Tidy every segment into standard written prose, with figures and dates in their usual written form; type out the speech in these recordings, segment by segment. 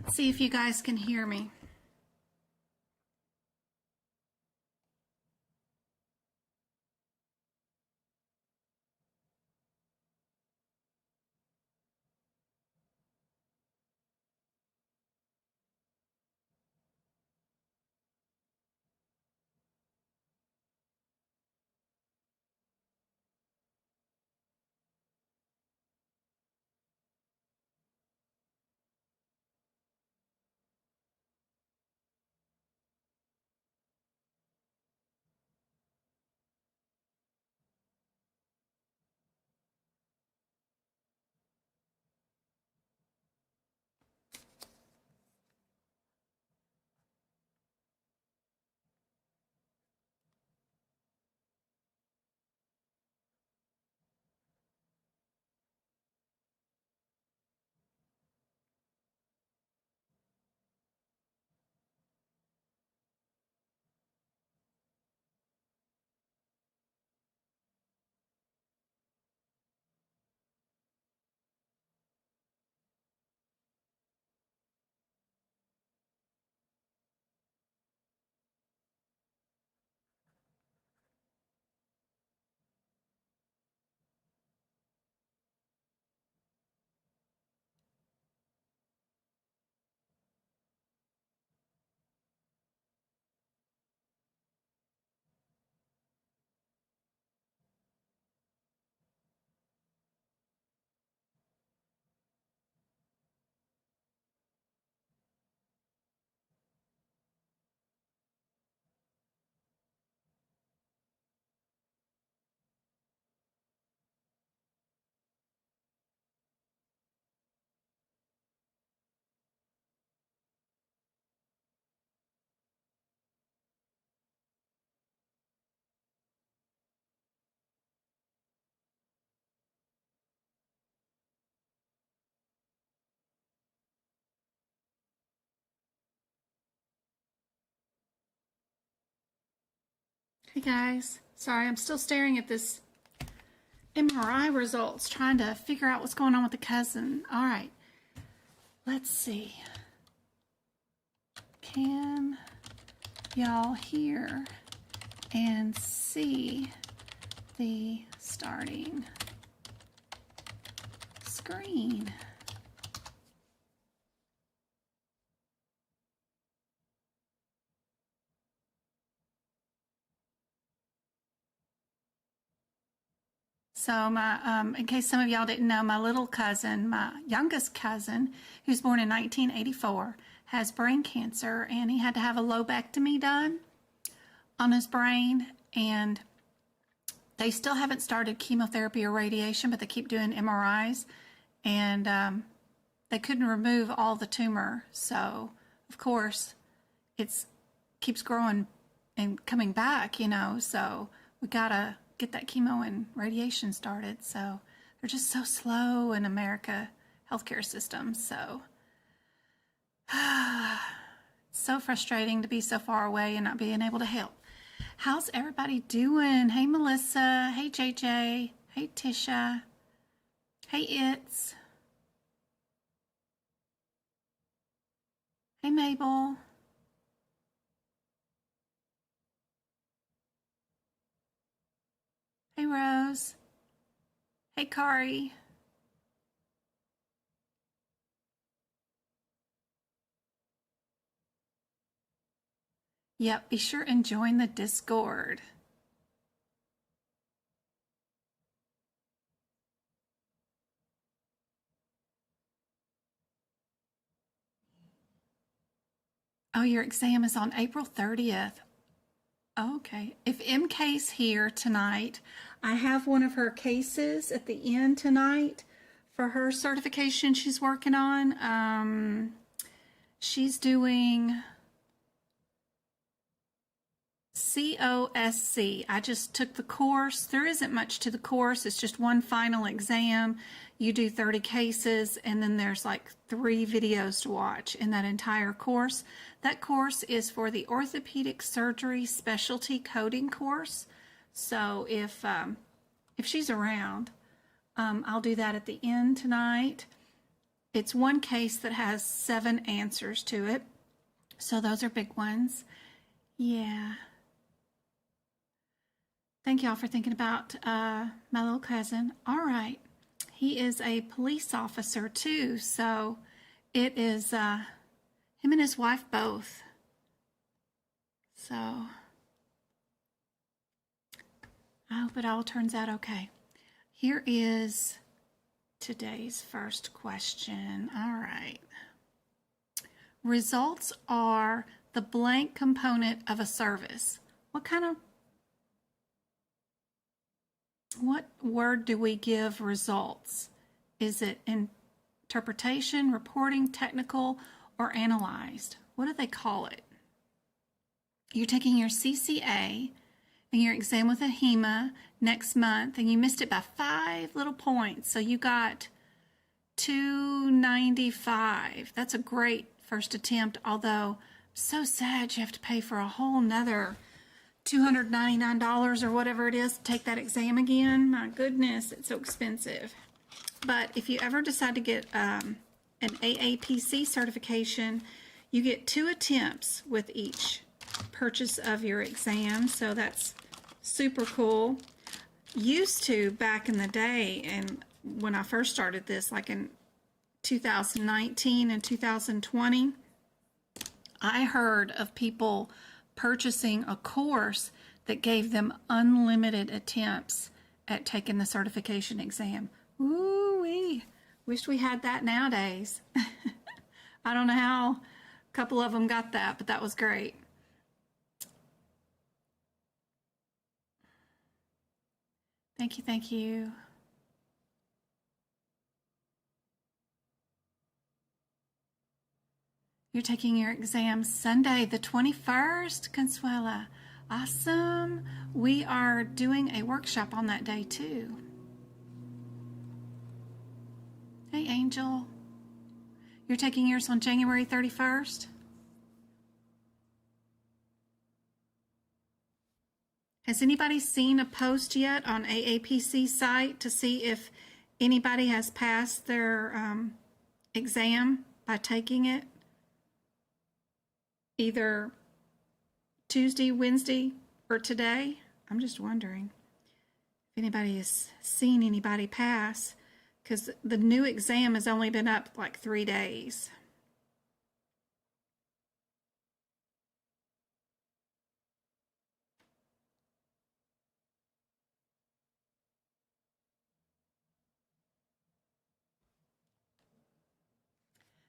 Let's see if you guys can hear me. Hey guys, sorry, I'm still staring at this MRI results, trying to figure out what's going on with the cousin. All right, let's see. Can y'all hear and see the starting screen? So in case some of y'all didn't know, my little cousin, my youngest cousin, who's born in 1984, has brain cancer, and he had to have a lobectomy done on his brain, and they still haven't started chemotherapy or radiation, but they keep doing MRIs, and they couldn't remove all the tumor. So, of course, it keeps growing and coming back, so we gotta get that chemo and radiation started. So they're just so slow in America healthcare system. So it's so frustrating to be so far away and not being able to help. How's everybody doing? Hey Melissa, hey JJ, hey Tisha, hey It's, hey Mabel. Hey Rose. Hey Kari. Yep, be sure and join the Discord. Oh, your exam is on April 30th. Okay. If MK's here tonight, I have one of her cases at the end tonight for her certification she's working on. She's doing COSC. I just took the course. There isn't much to the course. It's just one final exam. You do 30 cases, and then there's like 3 videos to watch in that entire course. That course is for the orthopedic surgery specialty coding course. So if she's around, I'll do that at the end tonight. it's one case that has 7 answers to it. So those are big ones. Yeah. Thank y'all for thinking about my little cousin. All right. He is a police officer too. So it is him and his wife both. So I hope it all turns out okay. Here is today's first question. All right. Results are the blank component of a service. What word do we give results? Is it interpretation, reporting, technical, or analyzed? What do they call it? You're taking your CCA and your exam with ahima next month, and you missed it by 5 little points. So you got 295. That's a great first attempt, although so sad you have to pay for a whole nother $299 or whatever it is to take that exam again. My goodness, it's so expensive. But if you ever decide to get an AAPC certification, you get 2 attempts with each purchase of your exam, so that's super cool. Used to, back in the day, and when I first started this, like in 2019 and 2020, I heard of people purchasing a course that gave them unlimited attempts at taking the certification exam. Ooh-wee. Wish we had that nowadays. I don't know how a couple of them got that, but that was great. Thank you, thank you. You're taking your exam Sunday, the 21st, Consuela. Awesome. We are doing a workshop on that day too. Hey, Angel. You're taking yours on January 31st? Has anybody seen a post yet on AAPC site to see if anybody has passed their exam by taking it? Either Tuesday, Wednesday, or today? I'm just wondering if anybody has seen anybody pass, because the new exam has only been up like 3 days.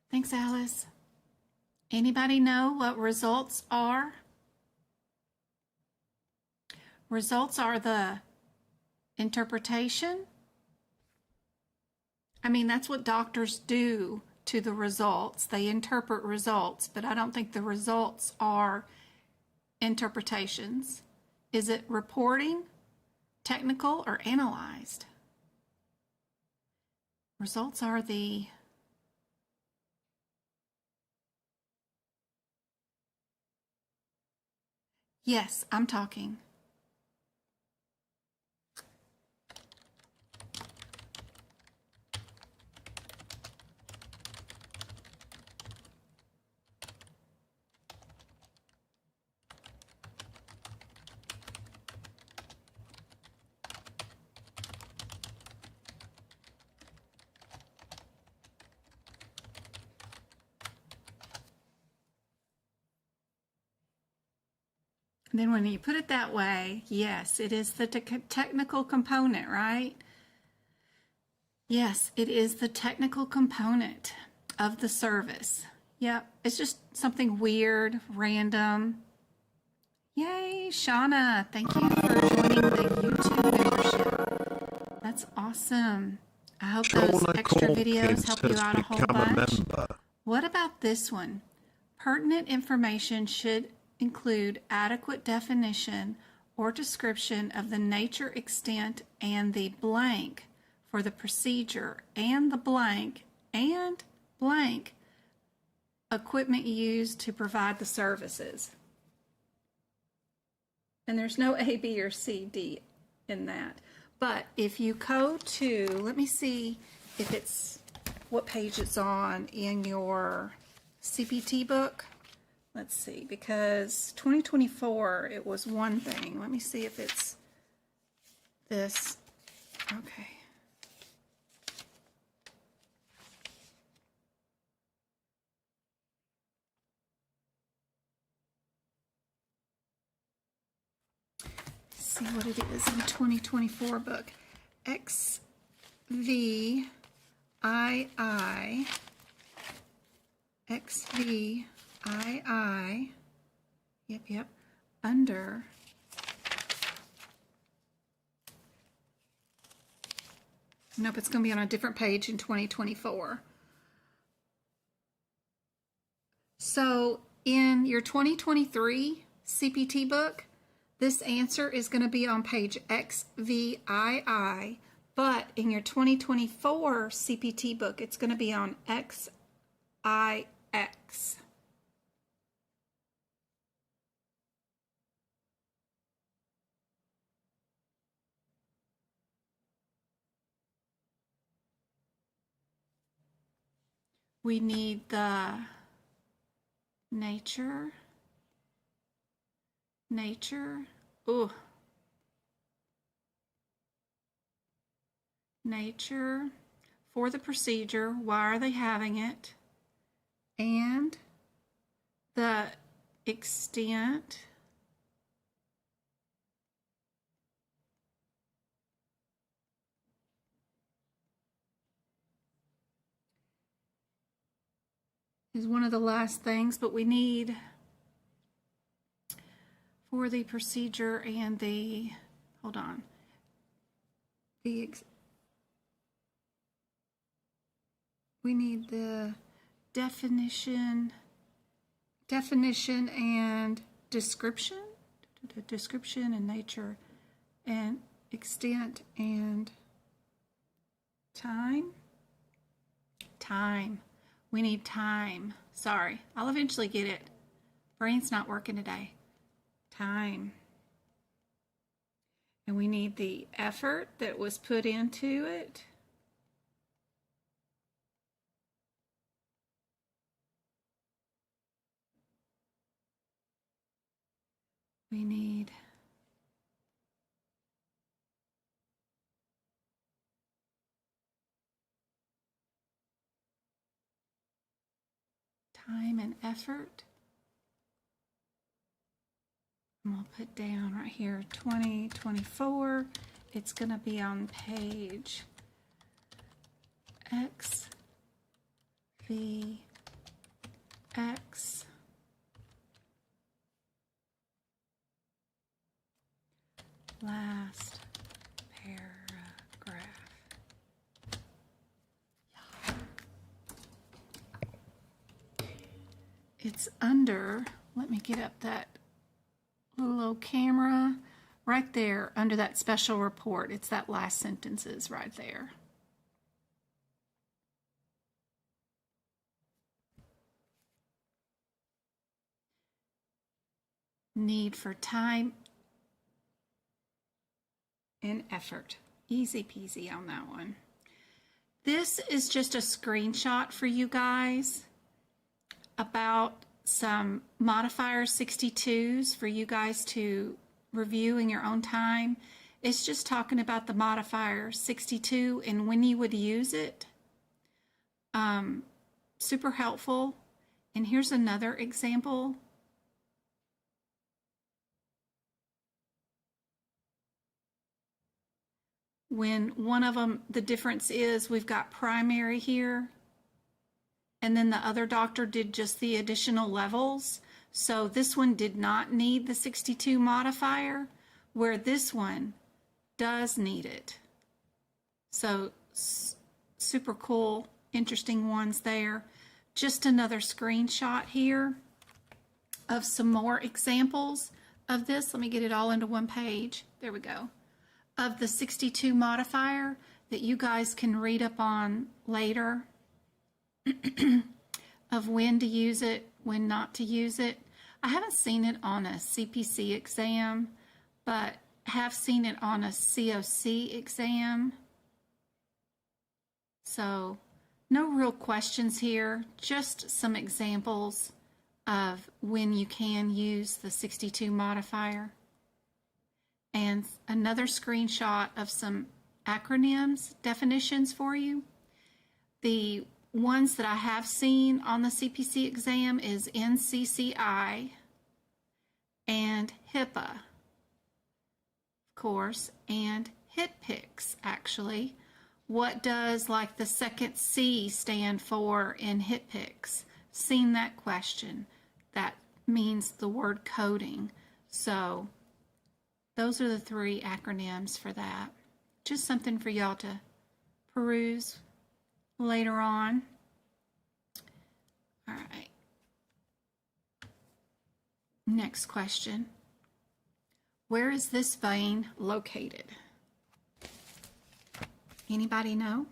Thanks, Alice. Anybody know what results are? Results are the interpretation. I mean, that's what doctors do to the results. They interpret results, but I don't think the results are interpretations. Is it reporting, technical, or analyzed? Results are the Yes, I'm talking. Then when you put it that way, yes, it is the technical component, right? Yes, it is the technical component of the service. Yep, it's just something weird, random. Yay, Shauna, thank you for joining the YouTube membership. That's awesome. I hope those extra videos help you out a whole bunch. What about this one? Pertinent information should include adequate definition or description of the nature, extent, and the blank for the procedure and the blank equipment used to provide the services. And there's no A, B, or C, D in that. But if you go to, let me see if it's what page it's on in your CPT book. Let's see, because 2024, it was one thing. Let me see if it's this. Okay. See what it is in 2024 book. XVII, yep, under nope, it's going to be on a different page in 2024. So in your 2023 CPT book, this answer is going to be on page XVII, but in your 2024 CPT book, it's going to be on XIX. We need the nature, nature for the procedure, why are they having it, and the extent is one of the last things, but we need for the procedure and the, hold on, we need the definition and description and nature and extent and time. We need time. Sorry, I'll eventually get it. Brain's not working today. Time. And we need the effort that was put into it. We need time and effort. And we'll put down right here 2024. It's going to be on page XVX. Last paragraph. It's under, let me get up that little camera right there under that special report. It's that last sentences right there. Need for time and effort. Easy peasy on that one. This is just a screenshot for you guys about some modifier 62s for you guys to review in your own time. It's just talking about the modifier 62 and when you would use it. Super helpful. And here's another example. When one of them, the difference is we've got primary here, and then the other doctor did just the additional levels. So this one did not need the 62 modifier, where this one does need it. So super cool, interesting ones there. Just another screenshot here of some more examples of this. Let me get it all into one page. There we go. Of the 62 modifier that you guys can read up on later of when to use it, when not to use it. I haven't seen it on a CPC exam, but have seen it on a COC exam. So No real questions here, just some examples of when you can use the 62 modifier. And another screenshot of some acronyms, definitions for you. The ones that I have seen on the CPC exam is NCCI and HIPAA, of course, and HitPix, actually. What does like the second C stand for in HitPix? Seen that question. That means the word coding. So those are the three acronyms for that. Just something for y'all to peruse later on. All right. Next question. Where is this vein located? Anybody know?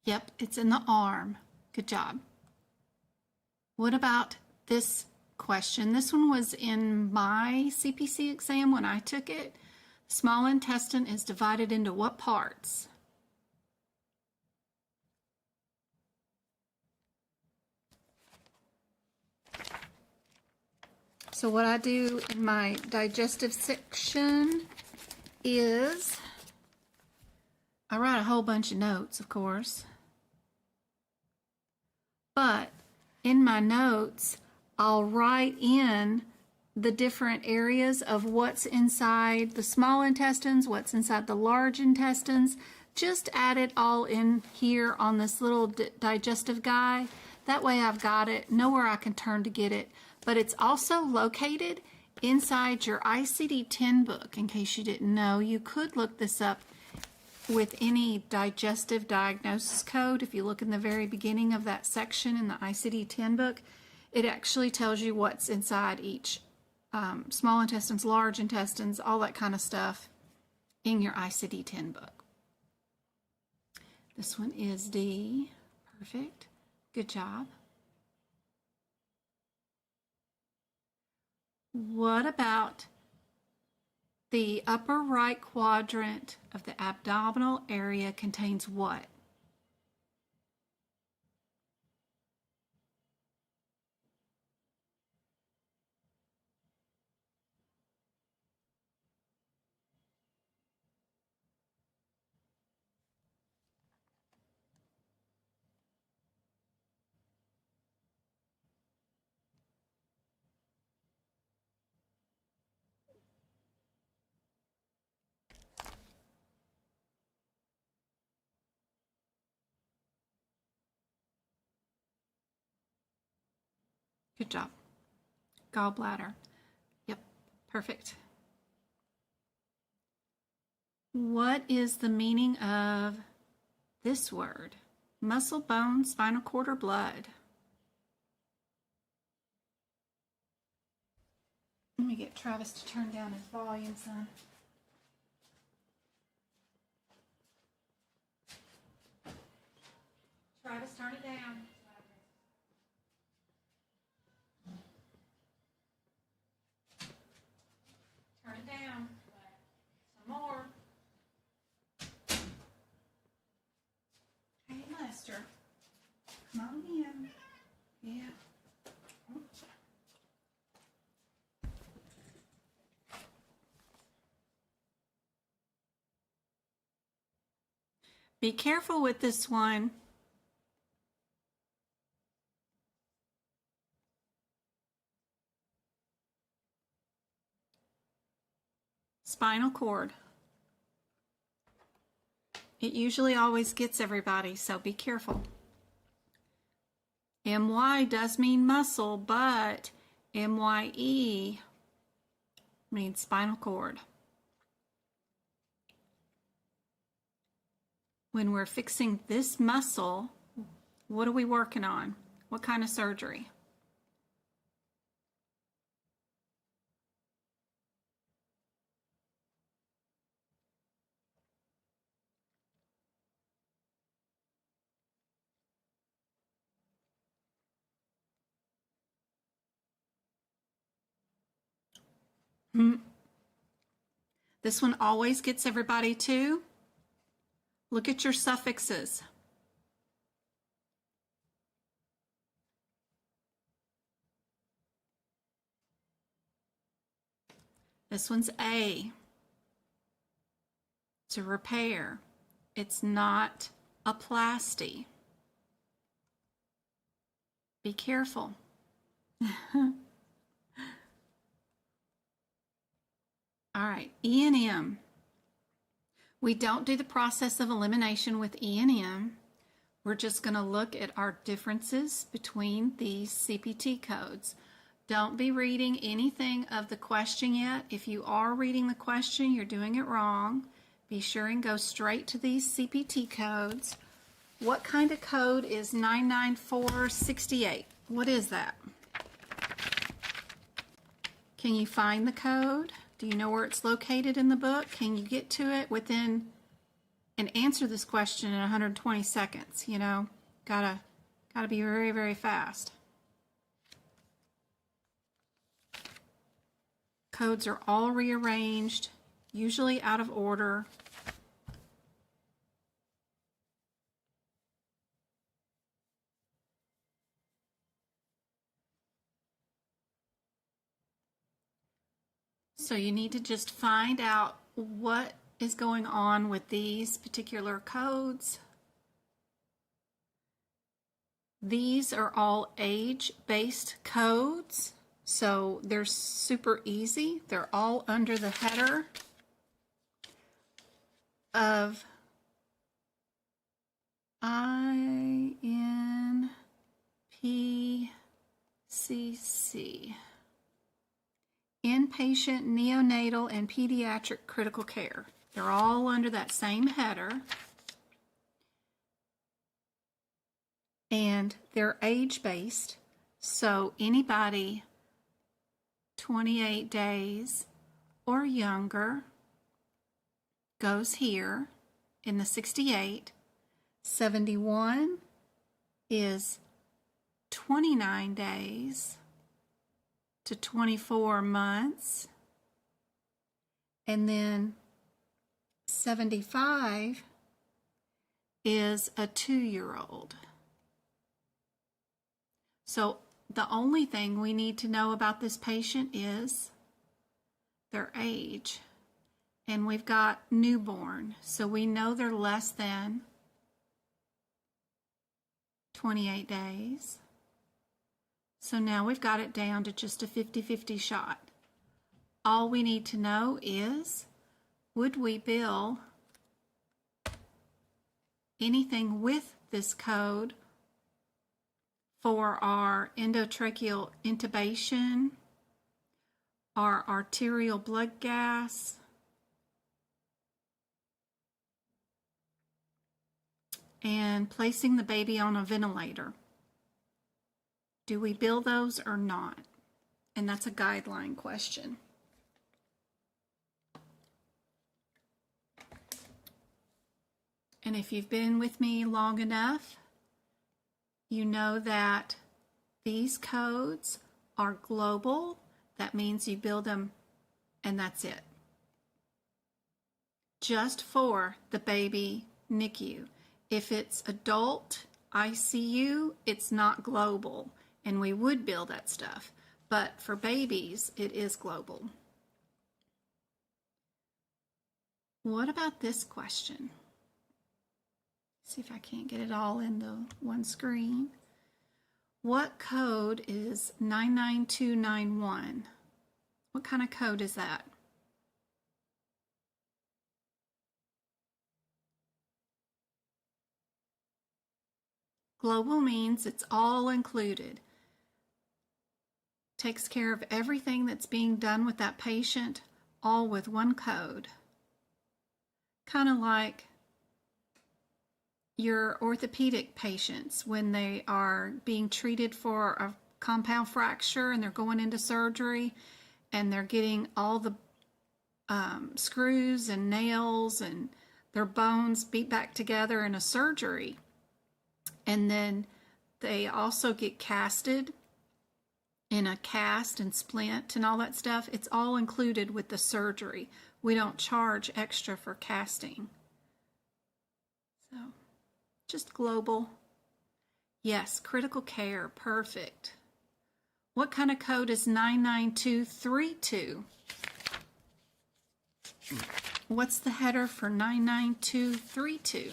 Yep, it's in the arm. Good job. What about this question? This one was in my CPC exam when I took it. Small intestine is divided into what parts? So what I do in my digestive section is I write a whole bunch of notes, of course. But in my notes, I'll write in the different areas of what's inside the small intestines, what's inside the large intestines. Just add it all in here on this little digestive guide. That way I've got it, know where I can turn to get it. But it's also located inside your ICD-10 book, in case you didn't know. You could look this up with any digestive diagnosis code. If you look in the very beginning of that section in the ICD-10 book, it actually tells you what's inside each small intestines, large intestines, all that kind of stuff in your ICD-10 book. This one is D. Perfect. Good job. What about the upper right quadrant of the abdominal area contains what? Good job. Gallbladder. Yep, perfect. What is the meaning of this word? Muscle, bone, spinal cord, or blood? Let me get Travis to turn down his volume, son. Travis, turn it down. Turn it down. Some more. Hey, Lester. Come on in. Yeah. Be careful with this one. Spinal cord. It usually always gets everybody, so be careful. MY does mean muscle, but MYE means spinal cord. When we're fixing this muscle, what are we working on? What kind of surgery? This one always gets everybody too. Look at your suffixes. This one's A. To repair. It's not a plasty. Be careful. All right, E and M. We don't do the process of elimination with E and M. We're just going to look at our differences between these CPT codes. Don't be reading anything of the question yet. If you are reading the question, you're doing it wrong. Be sure and go straight to these CPT codes. What kind of code is 99468? What is that? Can you find the code? Do you know where it's located in the book? Can you get to it within and answer this question in 120 seconds? You know, gotta be very, very fast. Codes are all rearranged, usually out of order. So you need to just find out what is going on with these particular codes. These are all age-based codes, so they're super easy. They're all under the header of INPCC. Inpatient, neonatal, and pediatric critical care. They're all under that same header. And they're age-based, so anybody 28 days or younger goes here in the 68. 71 is 29 days to 24 months, and then 75 is a 2-year-old. So the only thing we need to know about this patient is their age, and we've got newborn, so we know they're less than 28 days. So now we've got it down to just a 50-50 shot. All we need to know is, would we bill anything with this code for our endotracheal intubation, our arterial blood gas, and placing the baby on a ventilator? Do we bill those or not? And that's a guideline question. And if you've been with me long enough, you know that these codes are global. That means you bill them and that's it. Just for the baby NICU. If it's adult ICU, it's not global, and we would bill that stuff. But for babies, it is global. What about this question? See if I can't get it all into one screen. What code is 99291? What kind of code is that? Global means it's all included. Takes care of everything that's being done with that patient, all with one code. Kind of like your orthopedic patients when they are being treated for a compound fracture and they're going into surgery and they're getting all the screws and nails and their bones beat back together in a surgery. And then they also get casted in a cast and splint and all that stuff. It's all included with the surgery. We don't charge extra for casting. So, just global. Yes, critical care, perfect. What kind of code is 99232? What's the header for 99232?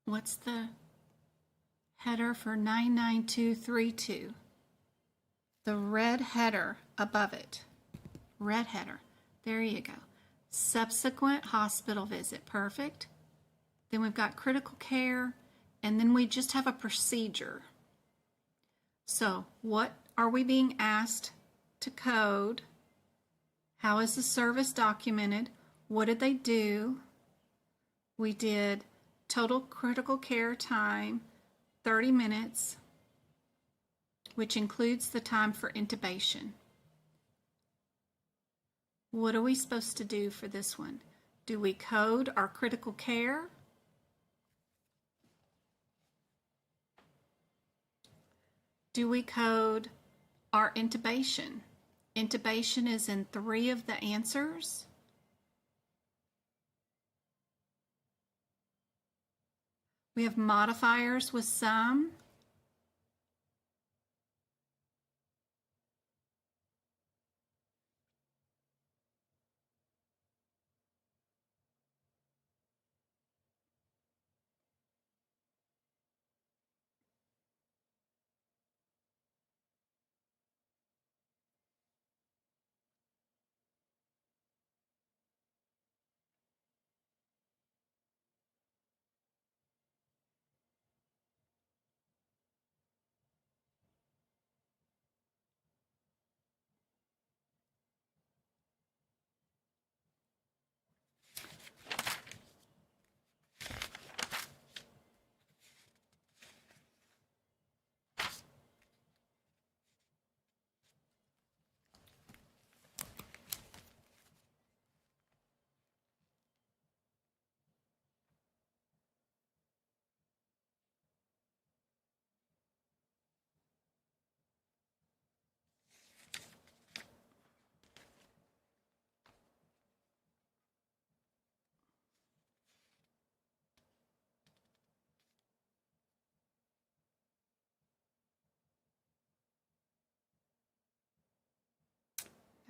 What's the header for 99232? The red header above it. Red header. There you go. Subsequent hospital visit. Perfect. Then we've got critical care, and then we just have a procedure. So what are we being asked to code? How is the service documented? What did they do? We did total critical care time, 30 minutes, which includes the time for intubation. What are we supposed to do for this one? Do we code our critical care? Do we code our intubation? Intubation is in 3 of the answers. We have modifiers with some.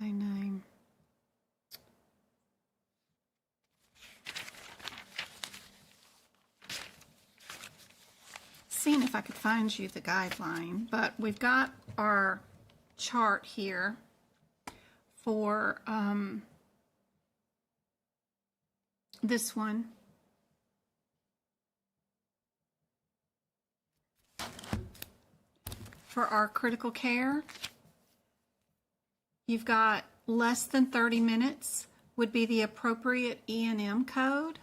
Nine. Seeing if I could find you the guideline, but we've got our chart here for this one. For our critical care, you've got less than 30 minutes would be the appropriate E&M code.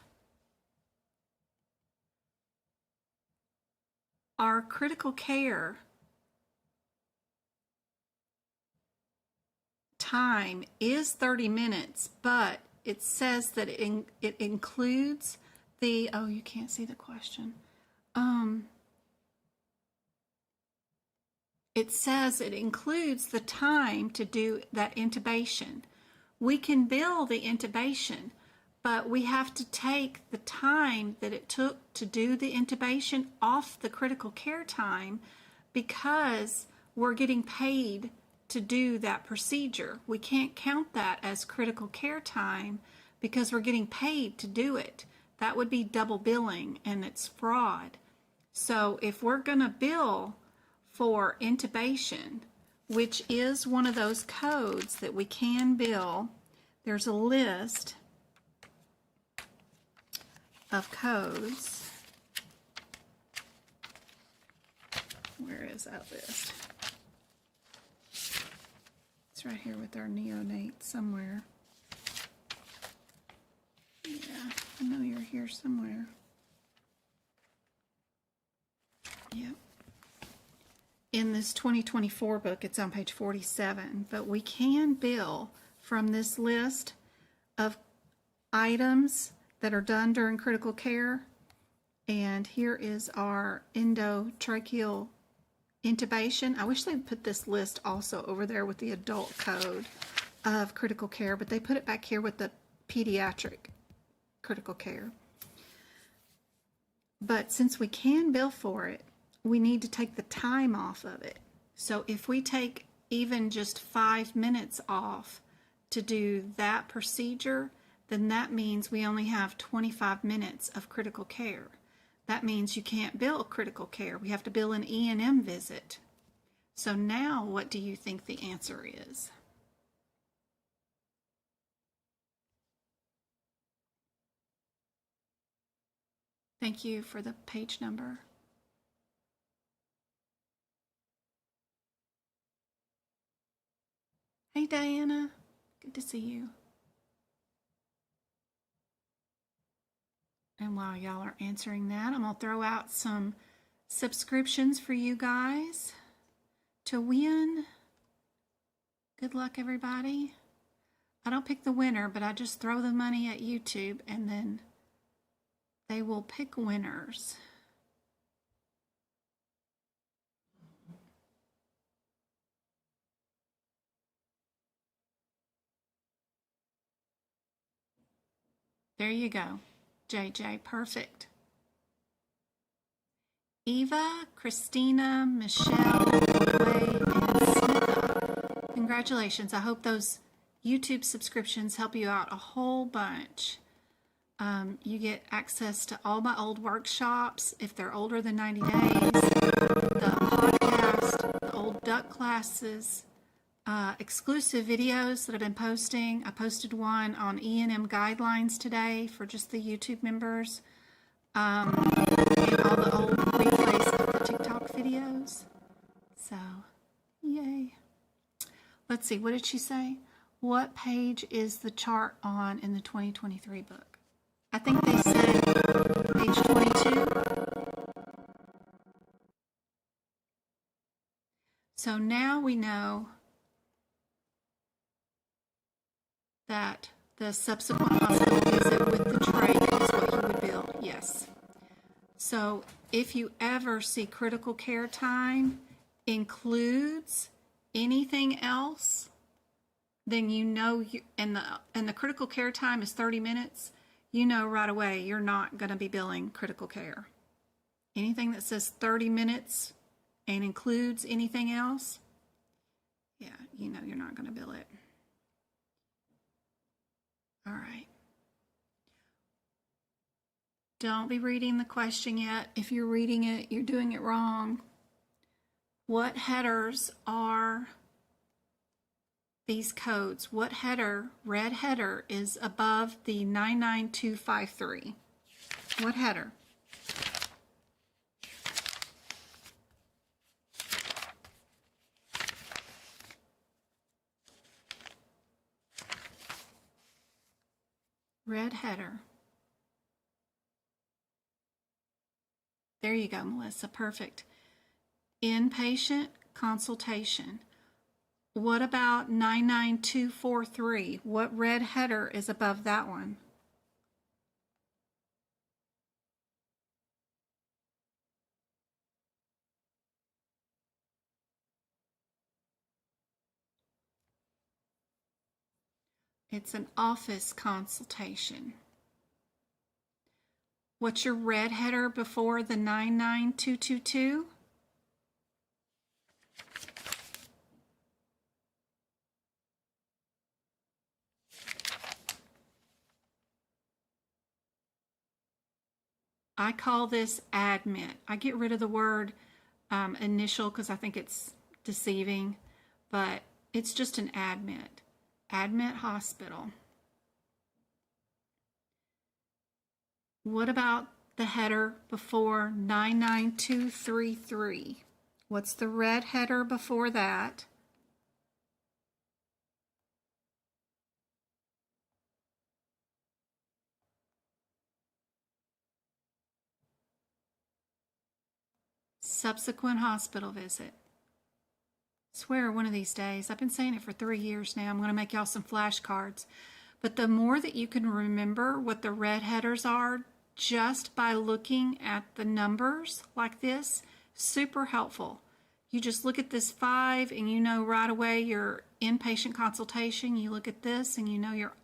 Our critical care time is 30 minutes, but it says that it includes the, oh, you can't see the question. It says it includes the time to do that intubation. We can bill the intubation, but we have to take the time that it took to do the intubation off the critical care time because we're getting paid to do that procedure. We can't count that as critical care time because we're getting paid to do it. That would be double billing and it's fraud. So if we're going to bill for intubation, which is one of those codes that we can bill, there's a list of codes. Where is that list? It's right here with our neonate somewhere. Yeah, I know you're here somewhere. Yep. In this 2024 book, it's on page 47, but we can bill from this list of items that are done during critical care. And here is our endotracheal intubation. I wish they'd put this list also over there with the adult code of critical care, but they put it back here with the pediatric critical care. But since we can bill for it, we need to take the time off of it. So if we take even just 5 minutes off to do that procedure, then that means we only have 25 minutes of critical care. That means you can't bill critical care. We have to bill an E&M visit. So now what do you think the answer is? Thank you for the page number. Hey, Diana. Good to see you. And while y'all are answering that, I'm going to throw out some subscriptions for you guys to win. Good luck, everybody. I don't pick the winner, but I just throw the money at YouTube, and then they will pick winners. There you go. JJ, perfect. Eva, Christina, Michelle, Wade, and Smitha. Congratulations. I hope those YouTube subscriptions help you out a whole bunch. You get access to all my old workshops if they're older than 90 days, the podcast, the old duck classes, exclusive videos that I've been posting. I posted one on E&M guidelines today for just the YouTube members, and all the old replays of the TikTok videos. So, yay. Let's see, what did she say? What page is the chart on in the 2023 book? I think they said page 22. So now we know that the subsequent hospital visit with the trach is what you would bill. Yes. So if you ever see critical care time includes anything else, then you know and the critical care time is 30 minutes, you know right away you're not going to be billing critical care. Anything that says 30 minutes and includes anything else, yeah, you know you're not going to bill it. All right. Don't be reading the question yet. If you're reading it, you're doing it wrong. What headers are these codes? What header, red header, is above the 99253? What header? Red header. There you go, Melissa. Perfect. Inpatient consultation. What about 99243? What red header is above that one? It's an office consultation. What's your red header before the 99222? I call this admit. I get rid of the word initial because I think it's deceiving, but it's just an admit. Admit hospital. What about the header before 99233? What's the red header before that? Subsequent hospital visit. I swear one of these days, I've been saying it for 3 years now, I'm going to make y'all some flashcards. But the more that you can remember what the red headers are just by looking at the numbers like this, super helpful. You just look at this 5 and you know right away your inpatient consultation. You look at this and you know your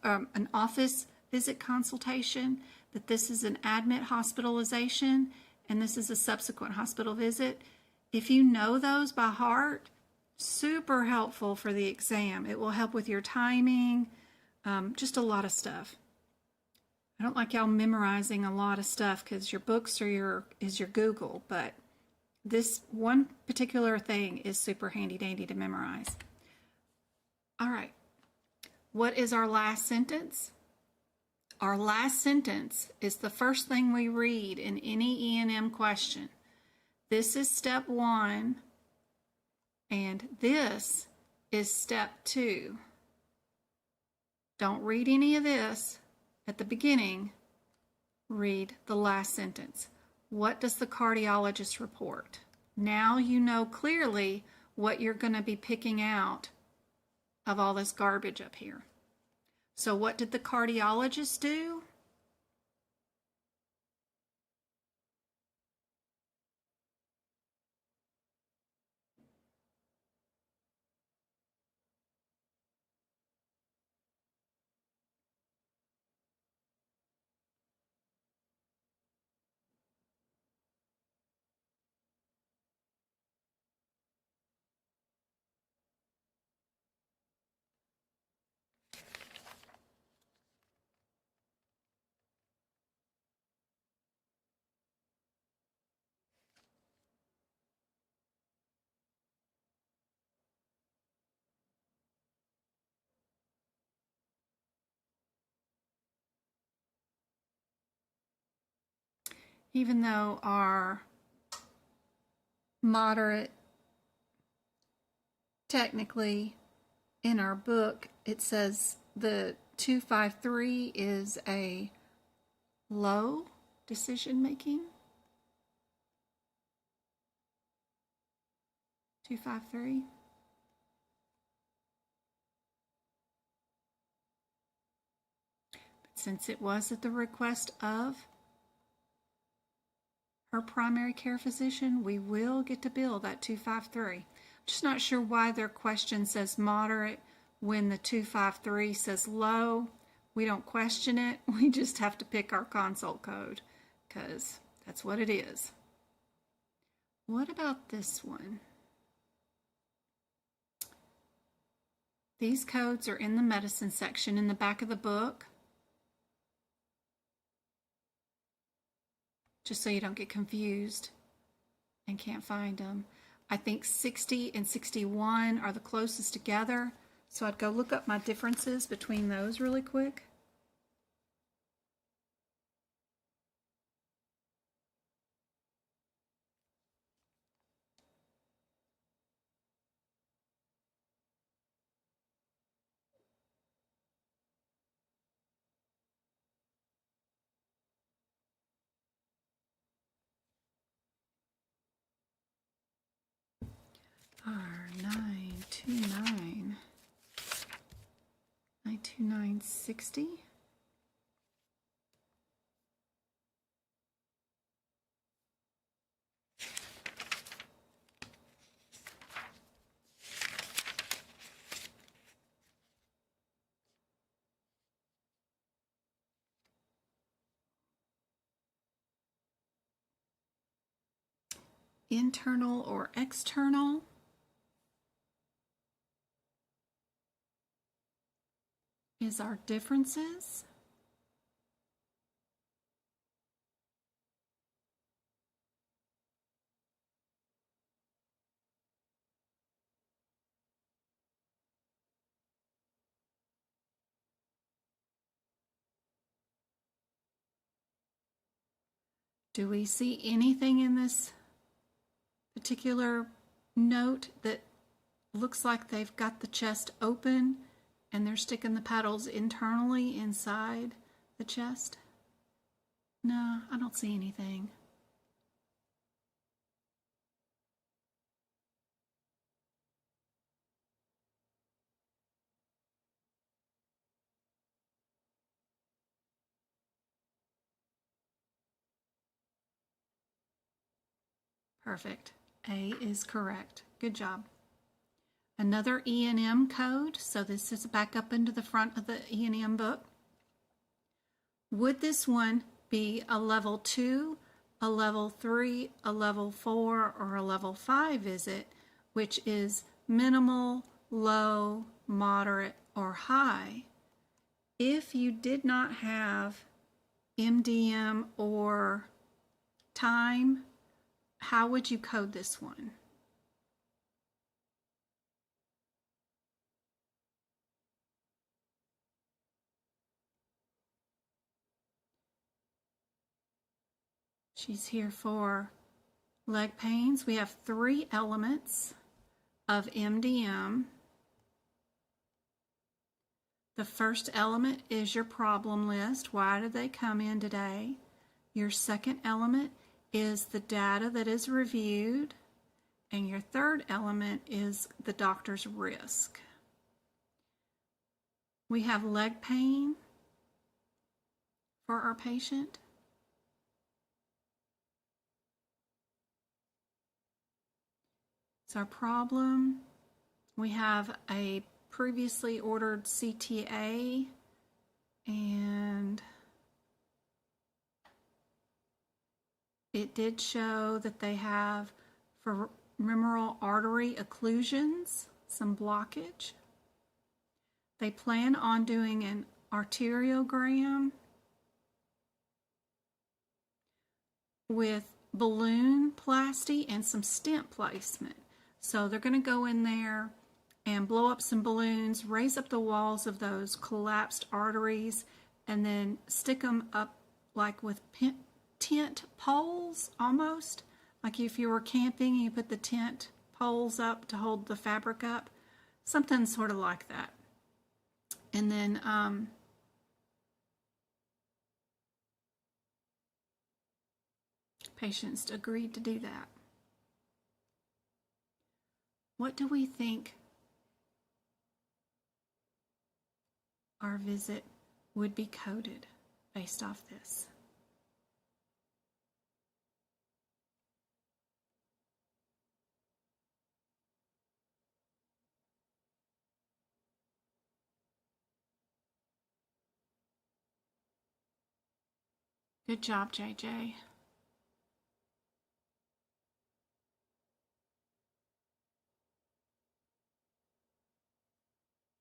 an office visit consultation, that this is an admit hospitalization, and this is a subsequent hospital visit. If you know those by heart, super helpful for the exam. It will help with your timing, just a lot of stuff. I don't like y'all memorizing a lot of stuff because your books are is your Google, but this one particular thing is super handy dandy to memorize. All right. What is our last sentence? Our last sentence is the first thing we read in any E&M question. This is step 1, and this is step 2. Don't read any of this at the beginning. Read the last sentence. What does the cardiologist report? Now you know clearly what you're going to be picking out of all this garbage up here. So what did the cardiologist do? Even though our moderate, technically in our book, it says the 253 is a low decision making. 253. But since it was at the request of her primary care physician, we will get to bill that 253. I'm just not sure why their question says moderate when the 253 says low. We don't question it. We just have to pick our consult code because that's what it is. What about this one? These codes are in the medicine section in the back of the book. Just so you don't get confused and can't find them. I think 60 and 61 are the closest together, so I'd go look up my differences between those really quick. R929, 92960. Internal or external? Is our differences. Do we see anything in this particular note that looks like they've got the chest open and they're sticking the paddles internally inside the chest? No, I don't see anything. Perfect. A is correct. Good job. Another E&M code. So this is back up into the front of the E&M book. Would this one be a level 2, a level 3, a level 4, or a level 5 visit, which is minimal, low, moderate, or high? If you did not have MDM or time, how would you code this one? She's here for leg pains. We have 3 elements of MDM. The first element is your problem list. Why did they come in today? Your second element is the data that is reviewed. And your third element is the doctor's risk. We have leg pain for our patient. It's our problem. We have a previously ordered CTA, and it did show that they have femoral artery occlusions, some blockage. They plan on doing an arteriogram with balloon plasty and some stent placement. So they're going to go in there and blow up some balloons, raise up the walls of those collapsed arteries, and then stick them up like with tent poles almost. Like if you were camping, you put the tent poles up to hold the fabric up. Something sort of like that. And then patients agreed to do that. What do we think our visit would be coded based off this? Good job, JJ.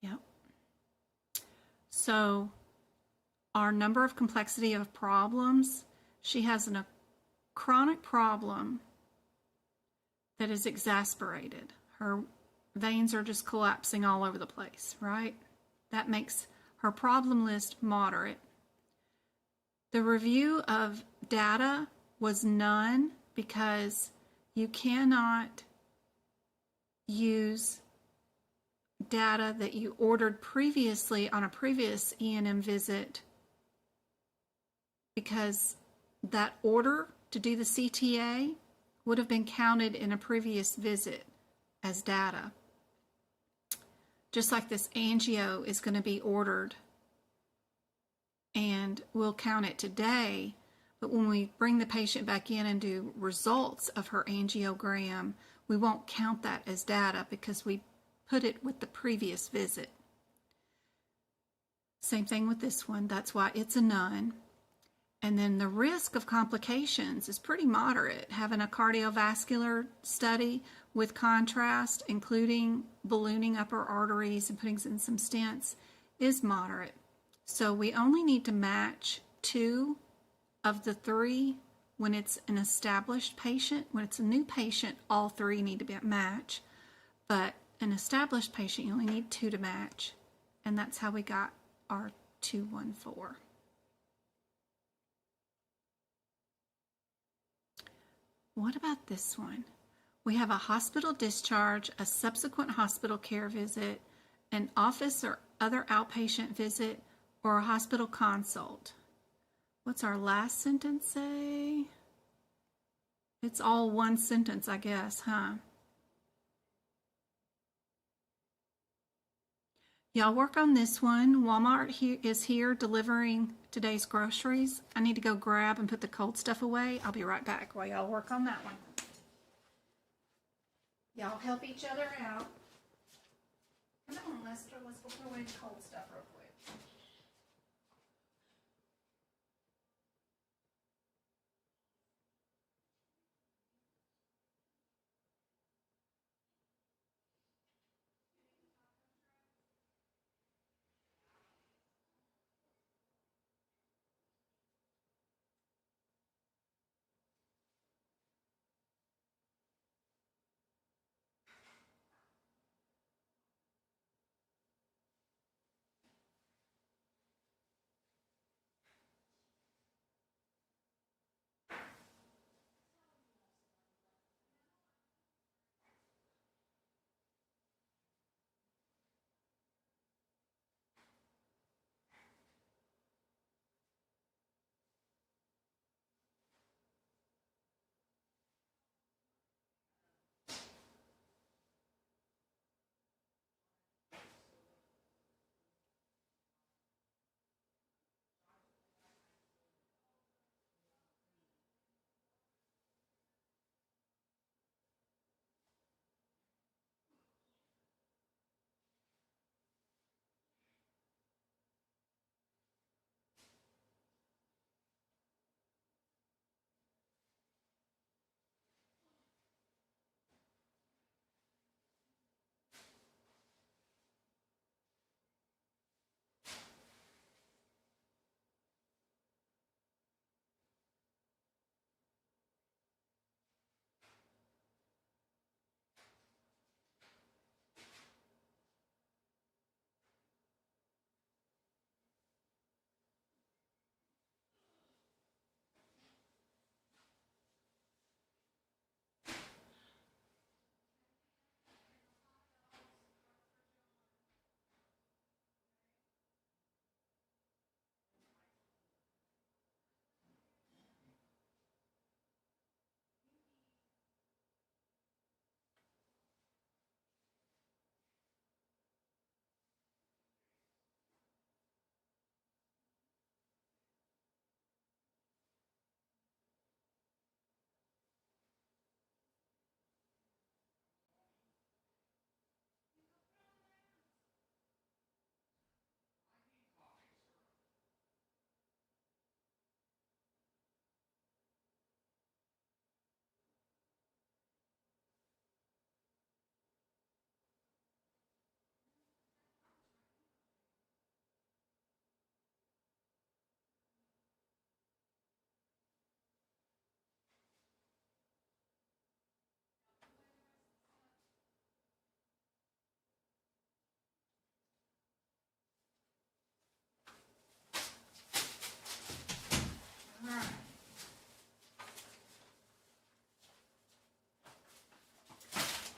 Yep. So our number of complexity of problems, she has a chronic problem that is exasperated. Her veins are just collapsing all over the place, right? That makes her problem list moderate. The review of data was none because you cannot use data that you ordered previously on a previous E&M visit, because that order to do the CTA would have been counted in a previous visit as data. Just like this angio is going to be ordered and we'll count it today, but when we bring the patient back in and do results of her angiogram, we won't count that as data because we put it with the previous visit. Same thing with this one. That's why it's a none. And then the risk of complications is pretty moderate. Having a cardiovascular study with contrast, including ballooning upper arteries and putting in some stents, is moderate. So we only need to match 2 of the 3 when it's an established patient. When it's a new patient, all 3 need to be match. But an established patient, you only need 2 to match. And that's how we got our 214. What about this one? We have a hospital discharge, a subsequent hospital care visit, an office or other outpatient visit, or a hospital consult. What's our last sentence say? It's all one sentence, I guess, huh? Y'all work on this one. Walmart is here delivering today's groceries. I need to go grab and put the cold stuff away. I'll be right back while y'all work on that one. Y'all help each other out. Come on, Lester, let's go put away the cold stuff real quick.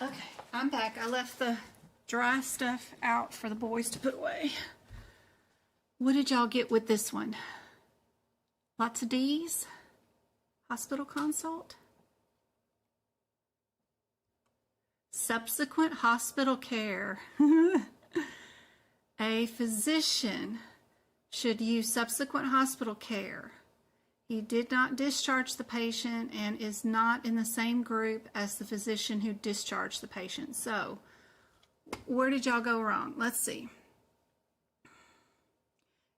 Okay, I'm back. I left the dry stuff out for the boys to put away. What did y'all get with this one? Lots of D's? Hospital consult? Subsequent hospital care. A physician should use subsequent hospital care. He did not discharge the patient and is not in the same group as the physician who discharged the patient. So, where did y'all go wrong? Let's see.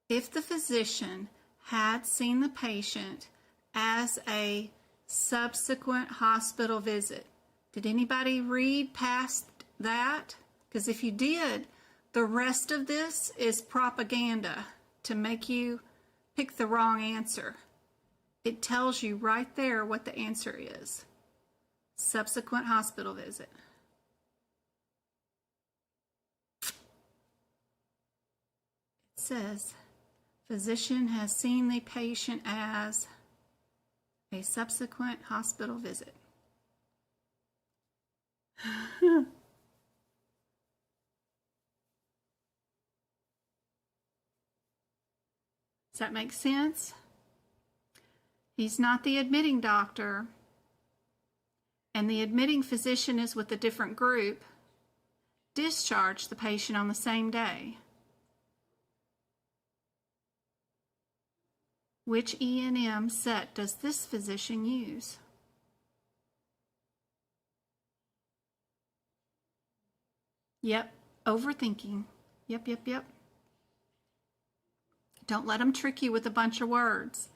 If the physician had seen the patient as a subsequent hospital visit, did anybody read past that? Because if you did, the rest of this is propaganda to make you pick the wrong answer. It tells you right there what the answer is. Subsequent hospital visit. It says, physician has seen the patient as a subsequent hospital visit. Does that make sense? He's not the admitting doctor, and the admitting physician is with a different group. Discharge the patient on the same day. Which E&M set does this physician use? Yep, overthinking. Yep. Don't let them trick you with a bunch of words.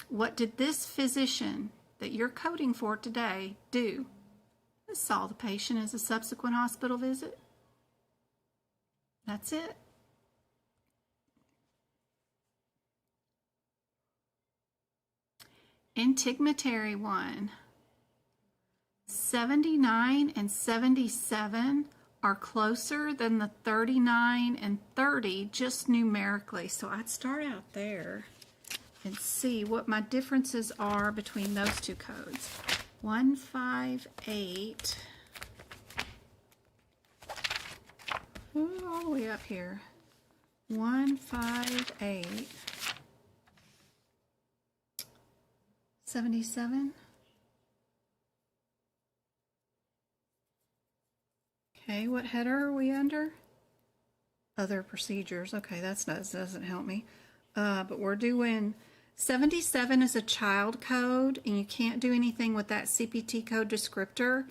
What did this physician that you're coding for today do? Saw the patient as a subsequent hospital visit. That's it. Integumentary one. 79 and 77 are closer than the 39 and 30 just numerically. So I'd start out there and see what my differences are between those two codes. 158. All the way up here. 158. 77. Okay, what header are we under? Other procedures. Okay, that doesn't help me. But we're doing 77 is a child code, and you can't do anything with that CPT code descriptor.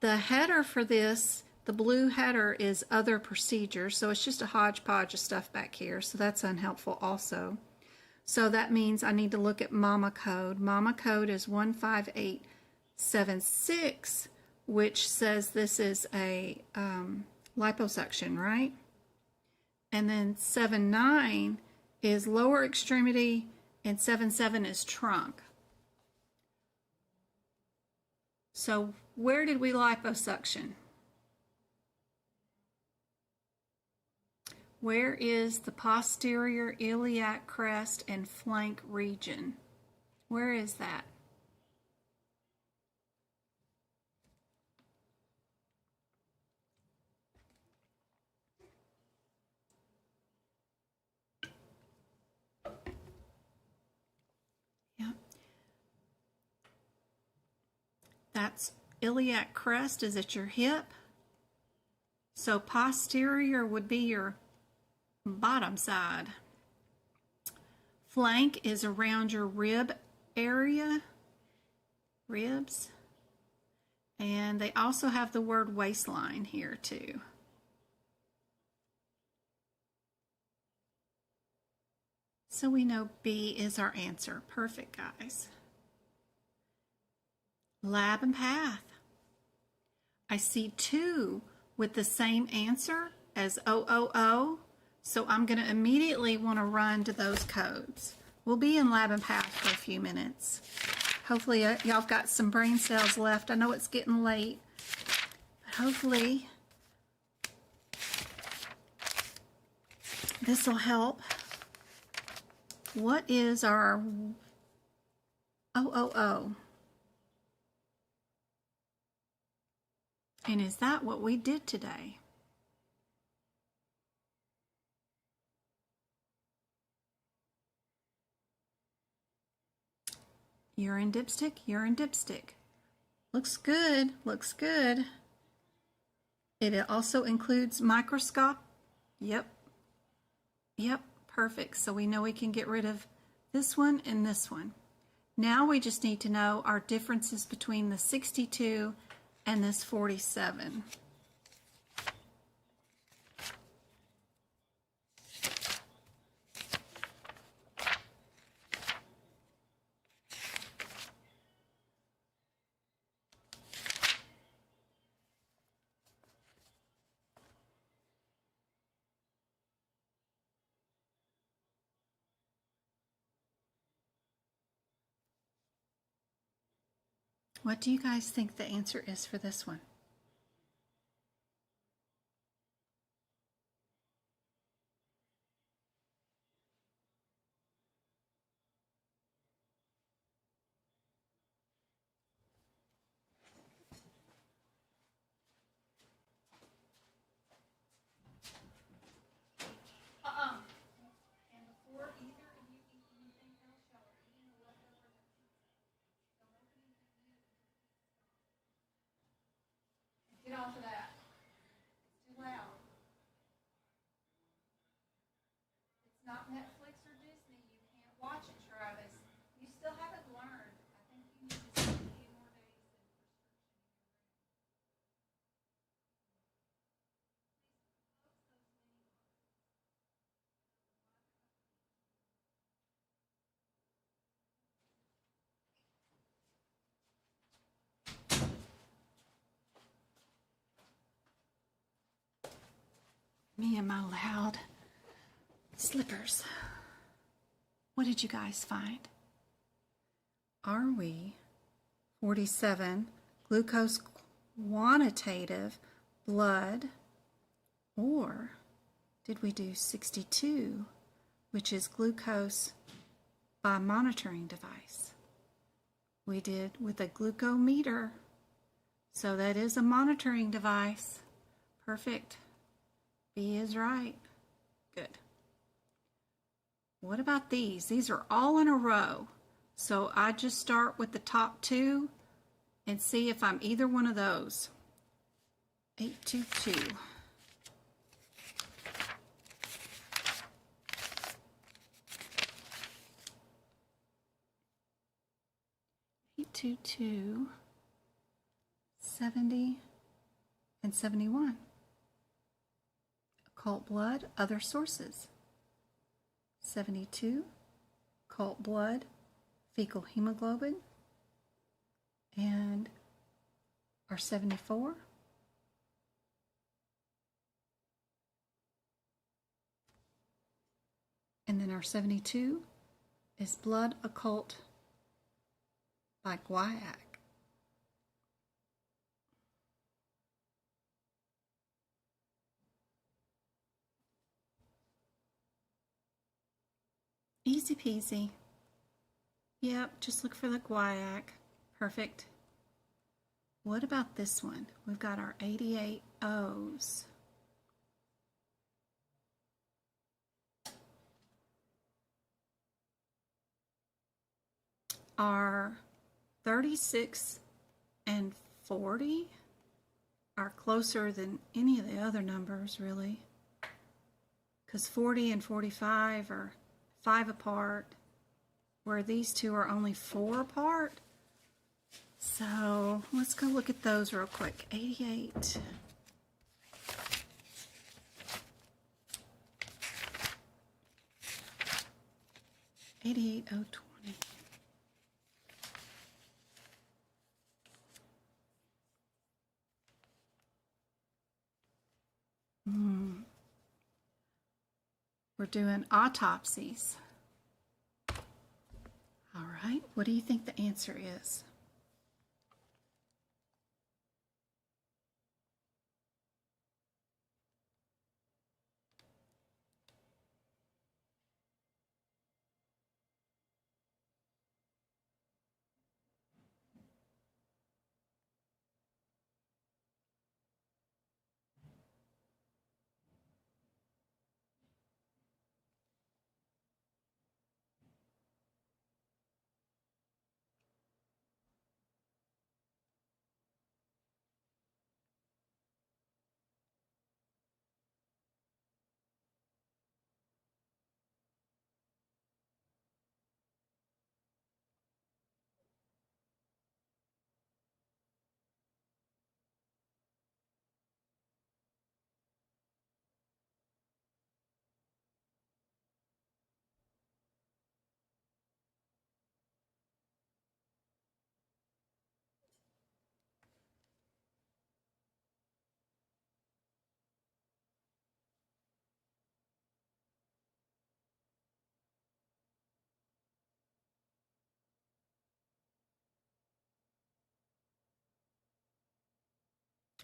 The header for this, the blue header, is other procedures, so it's just a hodgepodge of stuff back here, so that's unhelpful also. So that means I need to look at mama code. Mama code is 15876, which says this is a liposuction, right? And then 79 is lower extremity, and 77 is trunk. So where did we liposuction? Where is the posterior iliac crest and flank region? Where is that? Yep. That's iliac crest is at your hip. So posterior would be your bottom side. Flank is around your rib area, ribs. And they also have the word waistline here too. So we know B is our answer. Perfect, guys. Lab and path. I see two with the same answer as 000, so I'm going to immediately want to run to those codes. We'll be in lab and path for a few minutes. Hopefully y'all have got some brain cells left. I know it's getting late, but hopefully this will help. What is our 000? And is that what we did today? Urine dipstick, urine dipstick. Looks good, looks good. It also includes microscope. Yep, perfect. So we know we can get rid of this one and this one. Now we just need to know our differences between the 62 and this 47. What do you guys think the answer is for this one? Get off of that. It's too loud. It's not Netflix or Disney. You can't watch it, Travis. You still haven't learned. I think you need to spend a few more days in restriction in your room. Please close those mini bars. Me and my loud slippers. What did you guys find? Are we 47 glucose quantitative blood, or did we do 62, which is glucose by monitoring device? We did with a glucometer, so that is a monitoring device. Perfect. B is right. Good. What about these? These are all in a row. So I just start with the top two and see if I'm either one of those. 822. (822), 70, and 71. Occult blood, other sources. 72, occult blood, fecal hemoglobin, and our 74. And then our 72 is blood occult by guaiac. Easy peasy. Yep, just look for the guaiac. Perfect. What about this one? We've got our 88 O's. Our 36 and 40 are closer than any of the other numbers, really, because 40 and 45 are 5 apart, where these two are only 4 apart. So let's go look at those real quick. 88. $88,020. We're doing autopsies. All right, what do you think the answer is?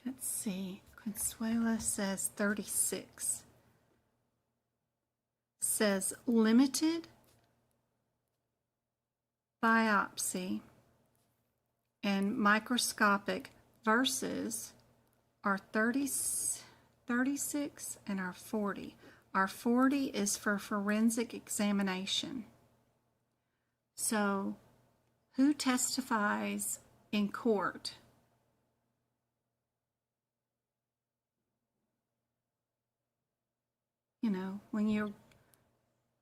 Let's see. Consuela says 36. Says limited biopsy and microscopic versus our 36 and our 40. Our 40 is for forensic examination. So who testifies in court You know, when you're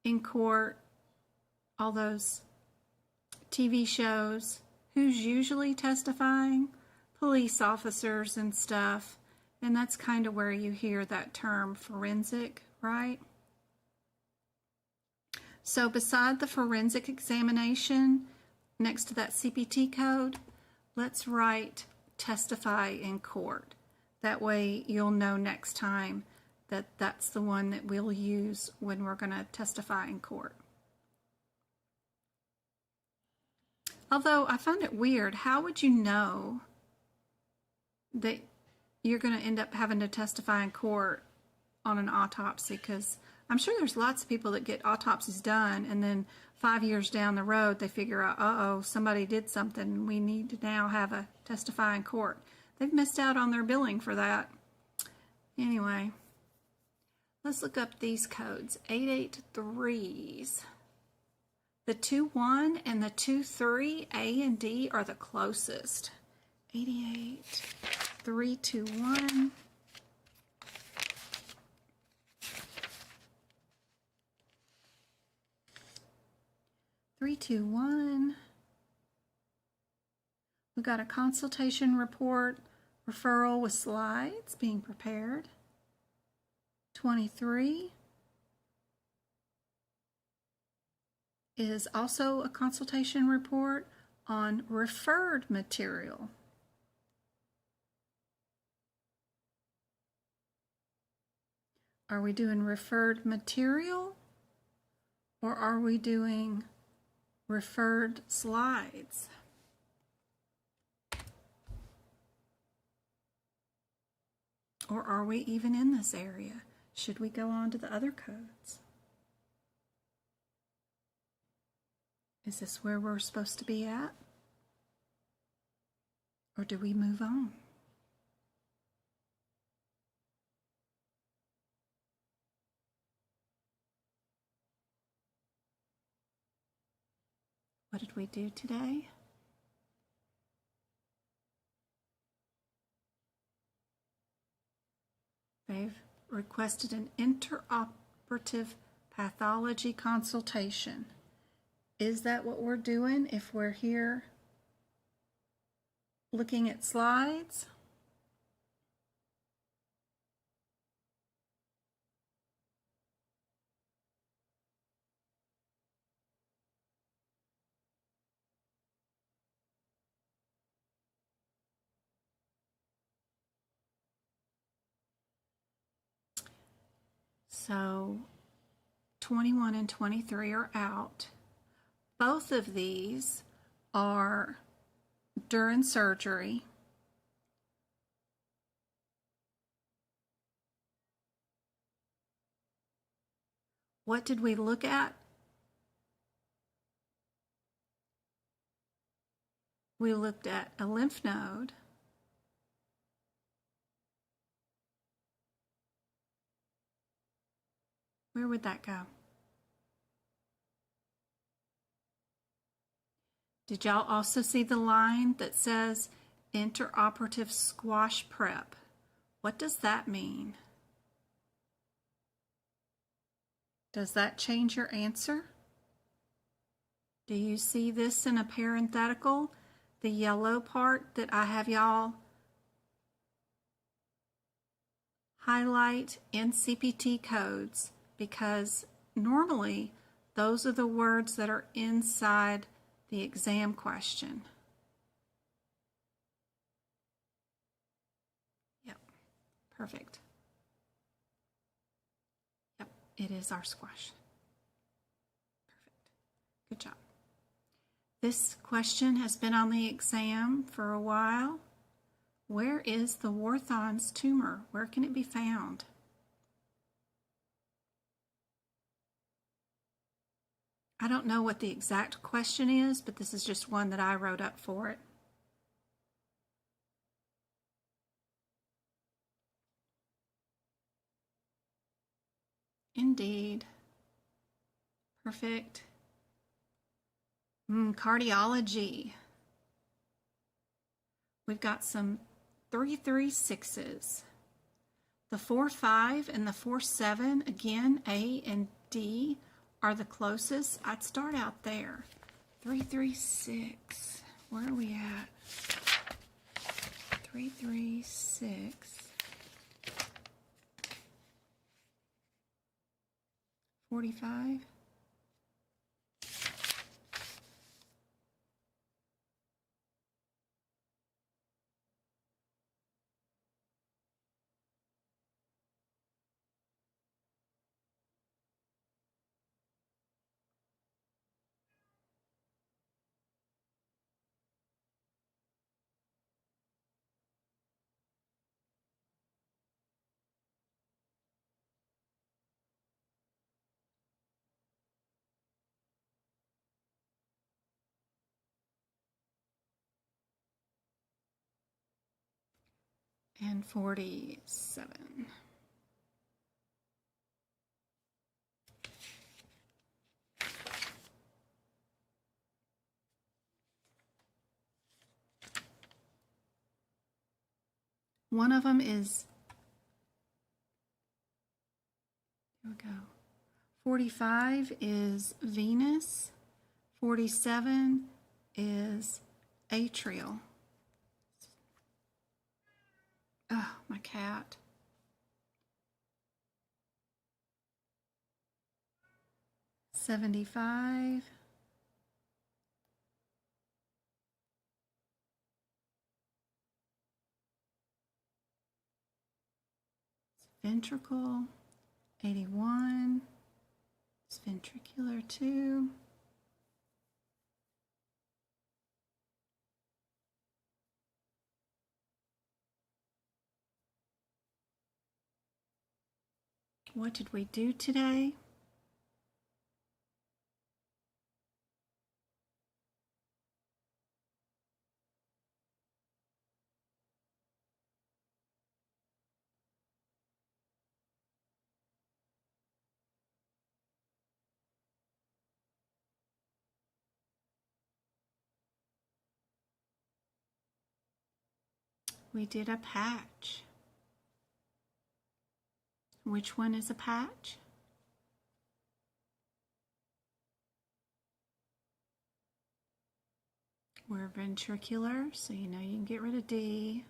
in court, all those TV shows, who's usually testifying? Police officers and stuff. And that's kind of where you hear that term forensic, right? So beside the forensic examination, next to that CPT code, let's write testify in court. That way you'll know next time that that's the one that we'll use when we're going to testify in court. Although I find it weird, how would you know that you're going to end up having to testify in court on an autopsy? Because I'm sure there's lots of people that get autopsies done and then 5 years down the road they figure out, uh-oh, somebody did something and we need to now have a testify in court. They've missed out on their billing for that. Anyway, let's look up these codes. 883s. The 2-1 and the 2-3, A and D, are the closest. 88, 3-2-1. We've got a consultation report, referral with slides being prepared. 23 is also a consultation report on referred material. Are we doing referred material or are we doing referred slides? Or are we even in this area? Should we go on to the other codes? Is this where we're supposed to be at? Or do we move on? What did we do today? They've requested an interoperative pathology consultation. Is that what we're doing if we're here looking at slides? So 21 and 23 are out. Both of these are during surgery. What did we look at? We looked at a lymph node. Where would that go? Did y'all also see the line that says interoperative squash prep? What does that mean? Does that change your answer? Do you see this in a parenthetical? The yellow part that I have y'all highlight in CPT codes, because normally those are the words that are inside the exam question. Yep, perfect. Yep, it is our squash. Perfect. Good job. This question has been on the exam for a while. Where is the Warthin's tumor? Where can it be found? I don't know what the exact question is, but this is just one that I wrote up for it. Indeed. Perfect. Cardiology. We've got some 336s. The 4-5 and the 4-7, again, A and D are the closest. I'd start out there. 3-3-6. Where are we at? 3-3-6. 45. And 47. One of them is, here we go. 45 is Venus. 47 is atrial. Oh, my cat. $75. Ventricle. 81. It's ventricular too. What did we do today? We did a patch. Which one is a patch? We're ventricular, so you know you can get rid of D.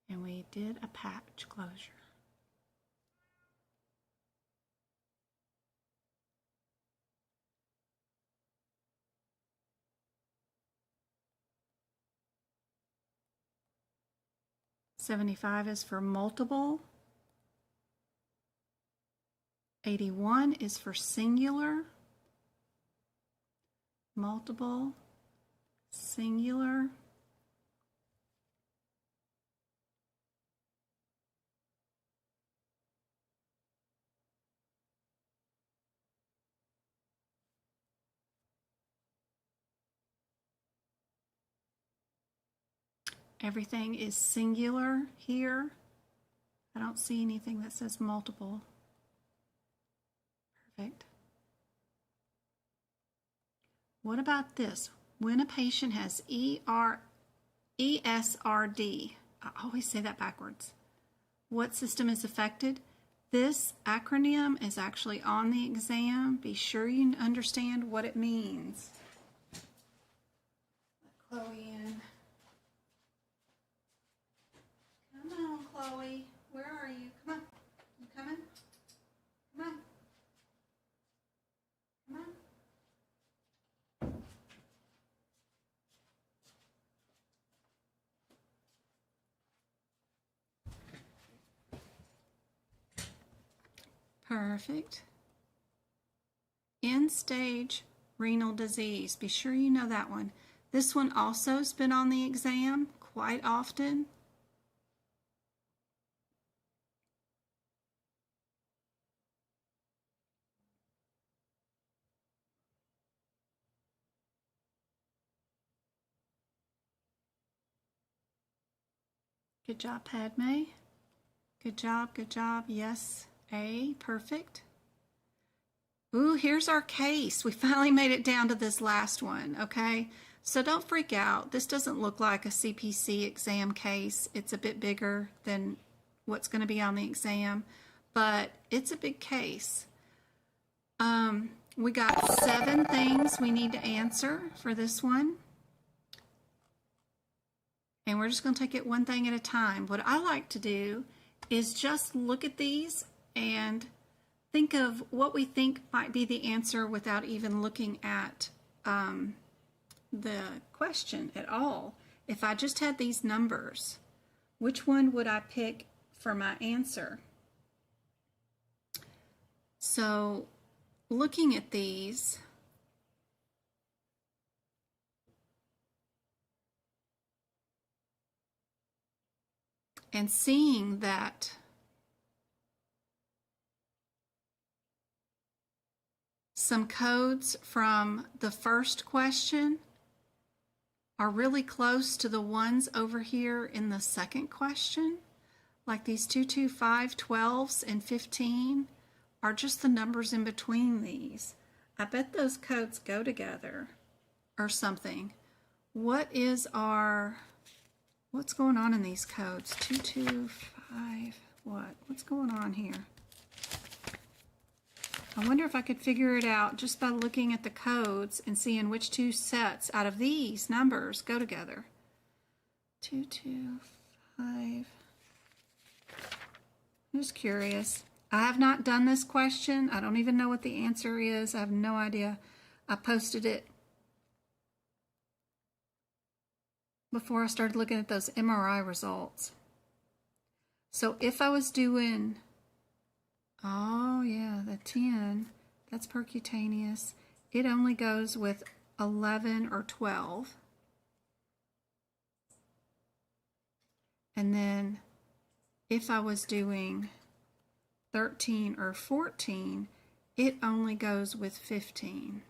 And we did a patch closure. $75 is for multiple. 81 is for singular. Multiple, singular. Everything is singular here. I don't see anything that says multiple. Perfect. What about this? When a patient has ESRD, I always say that backwards. What system is affected? This acronym is actually on the exam. Be sure you understand what it means. Let Chloe in. Come on, Chloe. Where are you? Come on. You coming? Come on. Come on. Perfect. End-stage renal disease. Be sure you know that one. This one also has been on the exam quite often. Good job, Padme. Good job, good job. Yes, A, perfect. Ooh, here's our case. We finally made it down to this last one, okay? So don't freak out. This doesn't look like a CPC exam case. It's a bit bigger than what's going to be on the exam, but it's a big case. We got 7 things we need to answer for this one. And we're just going to take it one thing at a time. What I like to do is just look at these and think of what we think might be the answer without even looking at the question at all. If I just had these numbers, which one would I pick for my answer? So looking at these, and seeing that some codes from the first question are really close to the ones over here in the second question, like these 2, 2, 5, 12s, and 15 are just the numbers in between these. I bet those codes go together or something. What's going on in these codes? 2, 2, 5, what's going on here? I wonder if I could figure it out just by looking at the codes and seeing which 2 sets out of these numbers go together. 2, 2, 5. I'm just curious. I have not done this question. I don't even know what the answer is. I have no idea. I posted it before I started looking at those MRI results. So if I was doing, oh yeah, the 10, that's percutaneous. It only goes with 11 or 12. And then if I was doing 13 or 14, it only goes with 15.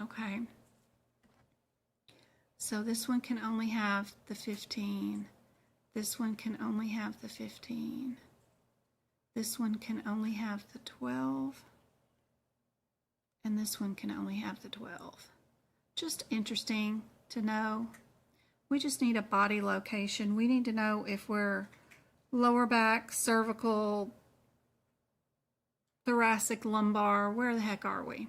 Okay. So this one can only have the 15. This one can only have the 15. This one can only have the 12. And this one can only have the 12. Just interesting to know. We just need a body location. We need to know if we're lower back, cervical, thoracic, lumbar, where the heck are we?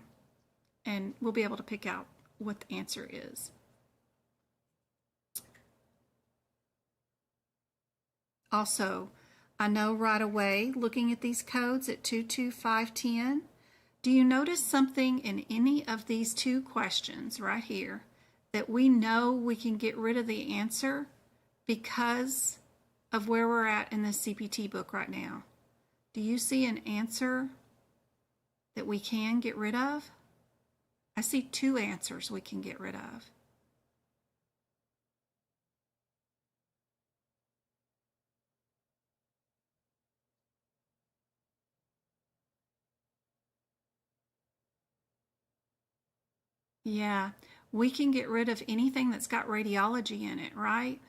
And we'll be able to pick out what the answer is. Also, I know right away, looking at these codes at 2, 2, 5, 10, do you notice something in any of these 2 questions right here that we know we can get rid of the answer because of where we're at in the CPT book right now? Do you see an answer that we can get rid of? I see 2 answers we can get rid of. Yeah, we can get rid of anything that's got radiology in it, right?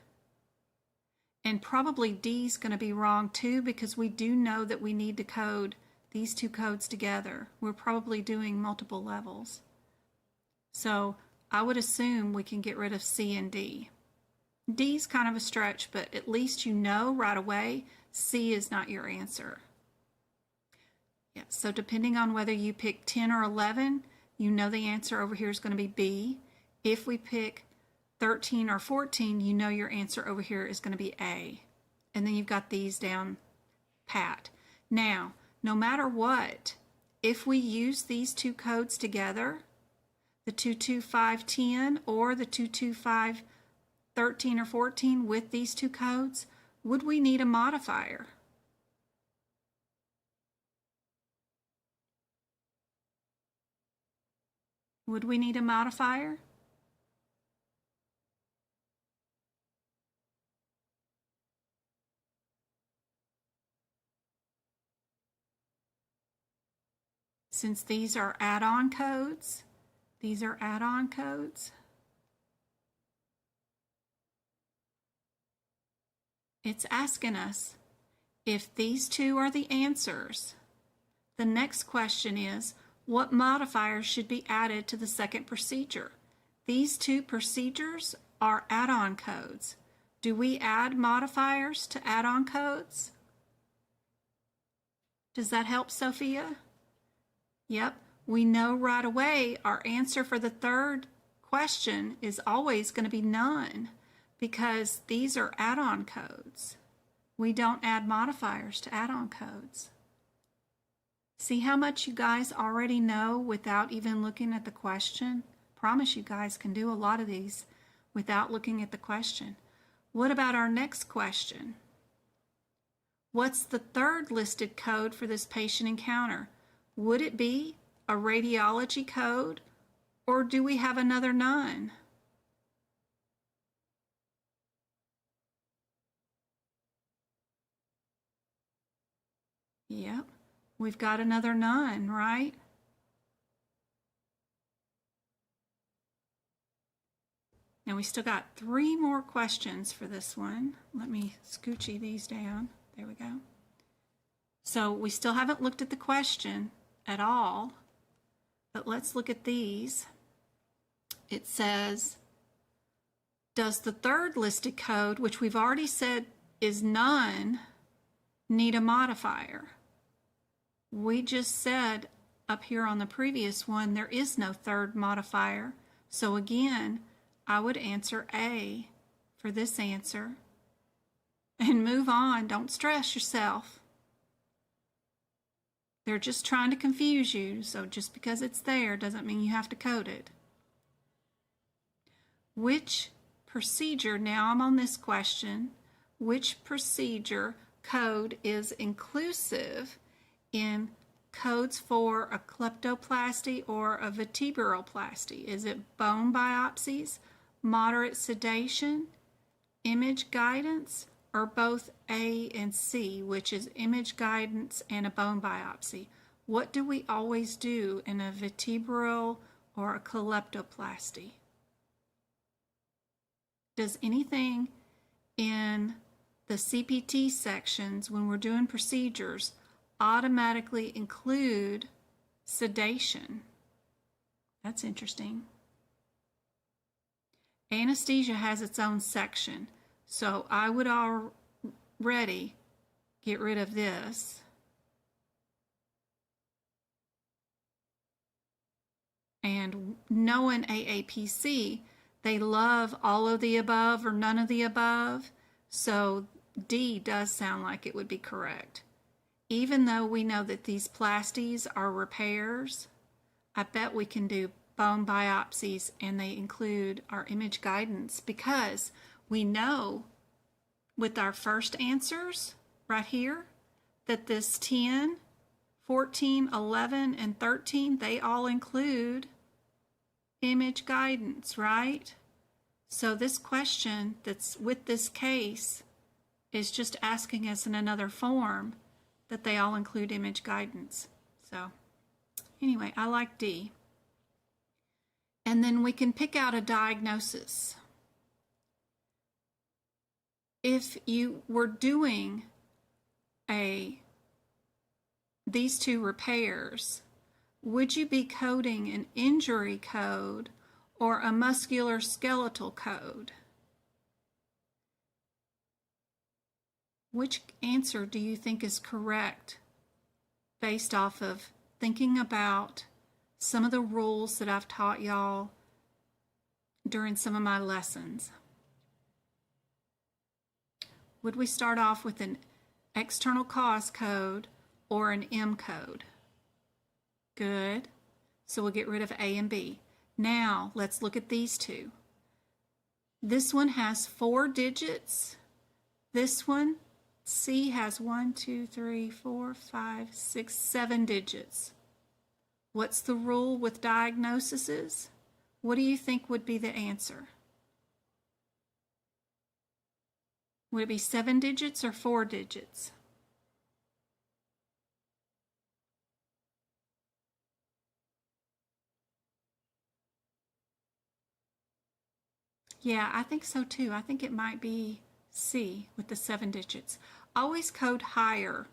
And probably D is going to be wrong too, because we do know that we need to code these 2 codes together. We're probably doing multiple levels. So I would assume we can get rid of C and D. D is kind of a stretch, but at least you know right away C is not your answer. Yeah, so depending on whether you pick 10 or 11, you know the answer over here is going to be B. If we pick 13 or 14, you know your answer over here is going to be A. And then you've got these down pat. Now, no matter what, if we use these 2 codes together, the 22510 or the 22513 or 14 with these 2 codes, would we need a modifier? Would we need a modifier? Since these are add-on codes, these are add-on codes. It's asking us if these 2 are the answers. The next question is, what modifiers should be added to the second procedure? These two procedures are add-on codes. Do we add modifiers to add-on codes? Does that help, Sophia? Yep. We know right away our answer for the third question is always going to be none because these are add-on codes. We don't add modifiers to add-on codes. See how much you guys already know without even looking at the question? Promise you guys can do a lot of these without looking at the question. What about our next question? What's the third listed code for this patient encounter? Would it be a radiology code, or do we have another none? Yep, we've got another none, right? Now we still got 3 more questions for this one. Let me scoochie these down. There we go. So we still haven't looked at the question at all, but let's look at these. It says, does the third listed code, which we've already said is none, need a modifier? We just said up here on the previous one, there is no third modifier. So again, I would answer A for this answer and move on. Don't stress yourself. They're just trying to confuse you, so just because it's there doesn't mean you have to code it. Which procedure, now I'm on this question, which procedure code is inclusive in codes for a kleptoplasty or a vertebroplasty? Is it bone biopsies, moderate sedation, image guidance, or both A and C, which is image guidance and a bone biopsy? What do we always do in a vertebral or a kleptoplasty? Does anything in the CPT sections when we're doing procedures automatically include sedation? That's interesting. Anesthesia has its own section, so I would already get rid of this. And knowing AAPC, they love all of the above or none of the above, so D does sound like it would be correct. Even though we know that these plasties are repairs, I bet we can do bone biopsies and they include our image guidance because we know with our first answers right here that this 10, 14, 11, and 13, they all include image guidance, right? So this question that's with this case is just asking us in another form that they all include image guidance. So anyway, I like D. And then we can pick out a diagnosis. If you were doing these two repairs, would you be coding an injury code or a musculoskeletal code? Which answer do you think is correct based off of thinking about some of the rules that I've taught y'all during some of my lessons? Would we start off with an external cause code or an M code? Good. So we'll get rid of A and B. Now let's look at these two. This one has 4 digits. This one, C, has 1, 2, 3, 4, 5, 6, 7 digits. What's the rule with diagnoses? What do you think would be the answer? Would it be 7 digits or 4 digits? Yeah, I think so too. I think it might be C with the 7 digits. Always code higher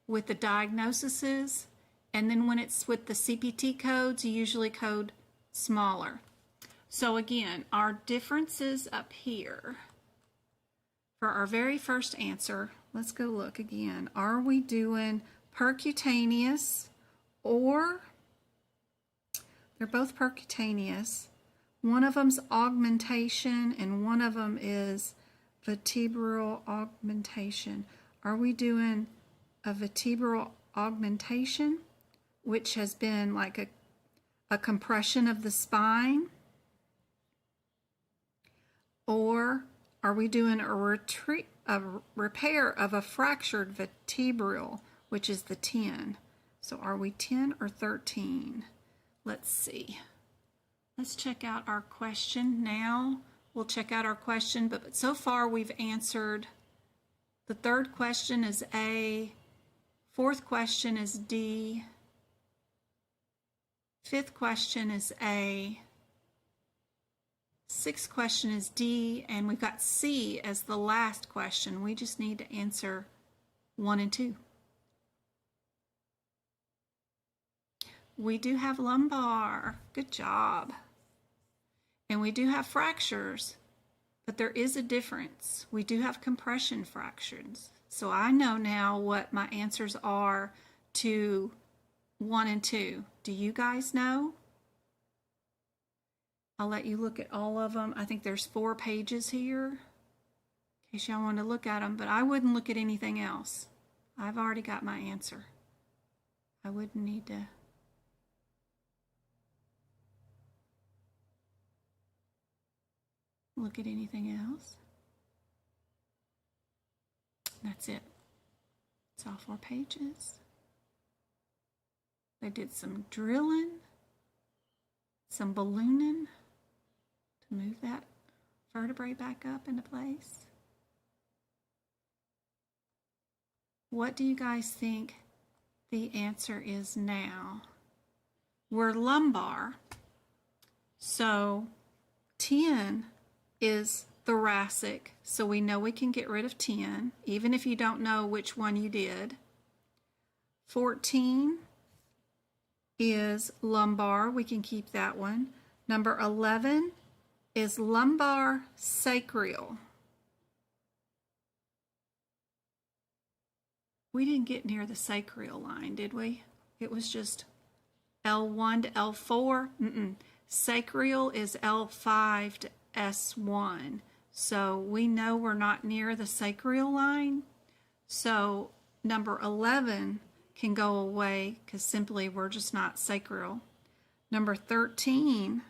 with the diagnoses, and then when it's with the CPT codes, you usually code smaller. So again, our differences up here for our very first answer, let's go look again. Are we doing percutaneous or they're both percutaneous? One of them's augmentation and one of them is vertebral augmentation. Are we doing a vertebral augmentation, which has been like a compression of the spine? Or are we doing a repair of a fractured vertebral, which is the 10? So are we 10 or 13? Let's see. Let's check out our question now. We'll check out our question, but so far we've answered. The third question is A. Fourth question is D. Fifth question is A. Sixth question is D, and we've got C as the last question. We just need to answer 1 and 2. We do have lumbar. Good job. And we do have fractures, but there is a difference. We do have compression fractures. So I know now what my answers are to 1 and 2. Do you guys know? I'll let you look at all of them. I think there's 4 pages here, in case y'all want to look at them, but I wouldn't look at anything else. I've already got my answer. I wouldn't need to. Look at anything else. That's it. It's all 4 pages. They did some drilling, some ballooning to move that vertebrae back up into place. What do you guys think the answer is now? We're lumbar, so 10 is thoracic, so we know we can get rid of 10, even if you don't know which one you did. 14 is lumbar, we can keep that one. Number 11 is lumbar sacral. We didn't get near the sacral line, did we? It was just L1 to L4. Sacral is L5 to S1. So we know we're not near the sacral line. So number 11 can go away because simply we're just not sacral. Number 13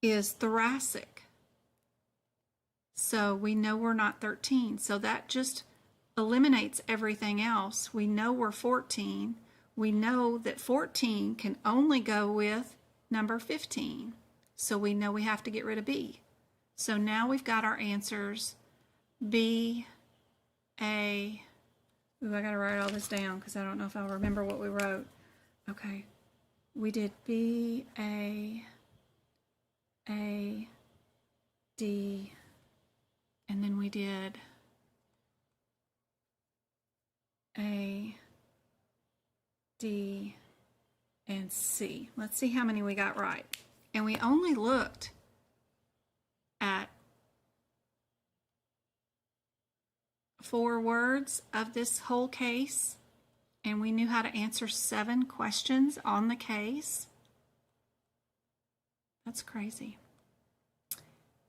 is thoracic. So we know we're not 13. So that just eliminates everything else. We know we're 14. We know that 14 can only go with number 15. So we know we have to get rid of B. So now we've got our answers. B, A. Ooh, I gotta write all this down because I don't know if I'll remember what we wrote. Okay. We did B, A, D, and then we did A, D, and C. Let's see how many we got right. And we only looked at 4 words of this whole case, and we knew how to answer 7 questions on the case. That's crazy.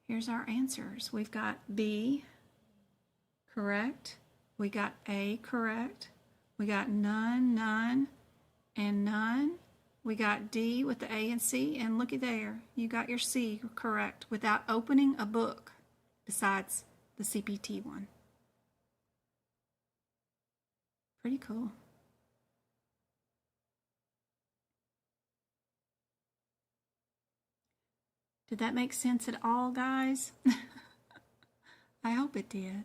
Here's our answers. We've got B correct. We got A correct. We got none, none, and none. We got D with the A and C, and looky there, you got your C correct without opening a book besides the CPT one. Pretty cool. Did that make sense at all, guys? I hope it did.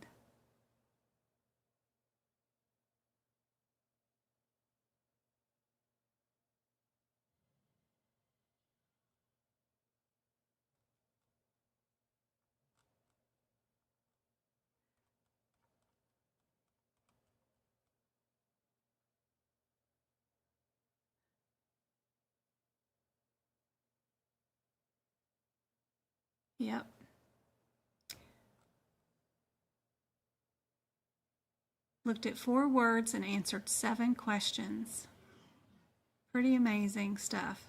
Yep. Looked at 4 words and answered 7 questions. Pretty amazing stuff.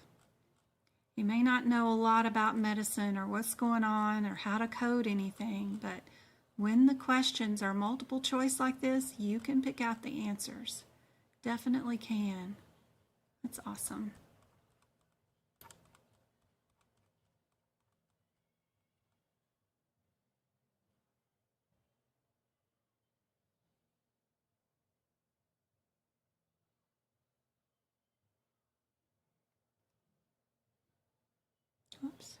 You may not know a lot about medicine or what's going on or how to code anything, but when the questions are multiple choice like this, you can pick out the answers. Definitely can. That's awesome. Oops.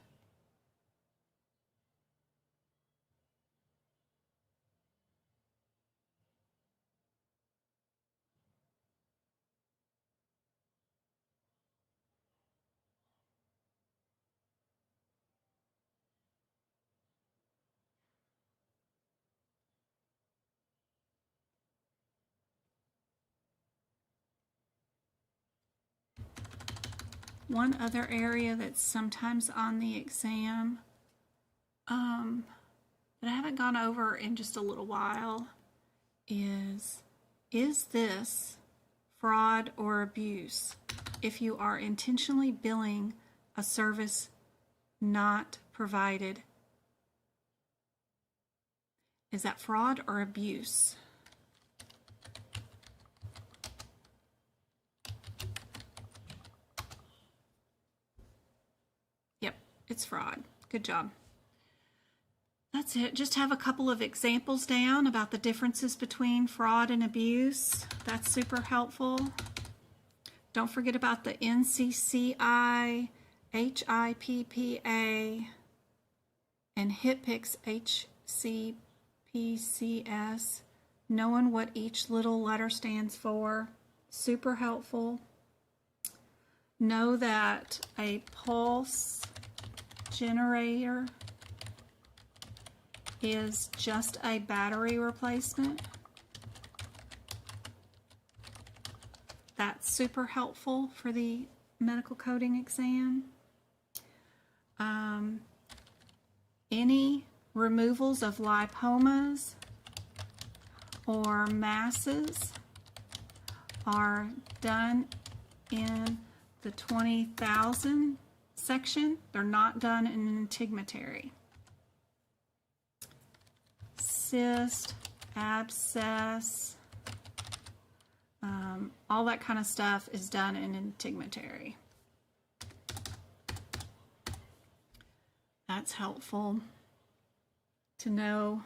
One other area that's sometimes on the exam that I haven't gone over in just a little while is this fraud or abuse if you are intentionally billing a service not provided? Is that fraud or abuse? Yep, it's fraud. Good job. That's it. Just have a couple of examples down about the differences between fraud and abuse. That's super helpful. Don't forget about the NCCI, HIPPA, and HIPPICS, HCPCS. Knowing what each little letter stands for. Super helpful. Know that a pulse generator is just a battery replacement. That's super helpful for the medical coding exam. Any removals of lipomas or masses are done in the 20,000 section. They're not done in an integumentary. Cyst, abscess, all that kind of stuff is done in an integumentary. That's helpful to know.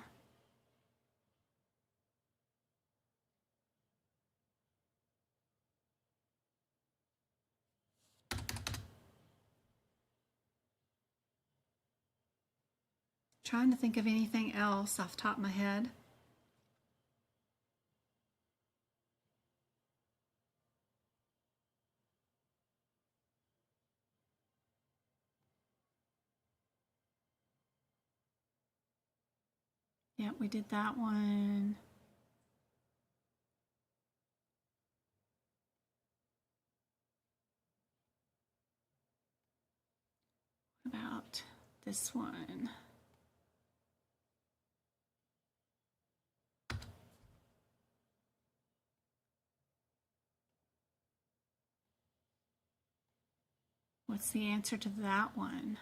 Trying to think of anything else off the top of my head. Yep, we did that one. What about this one? What's the answer to that one?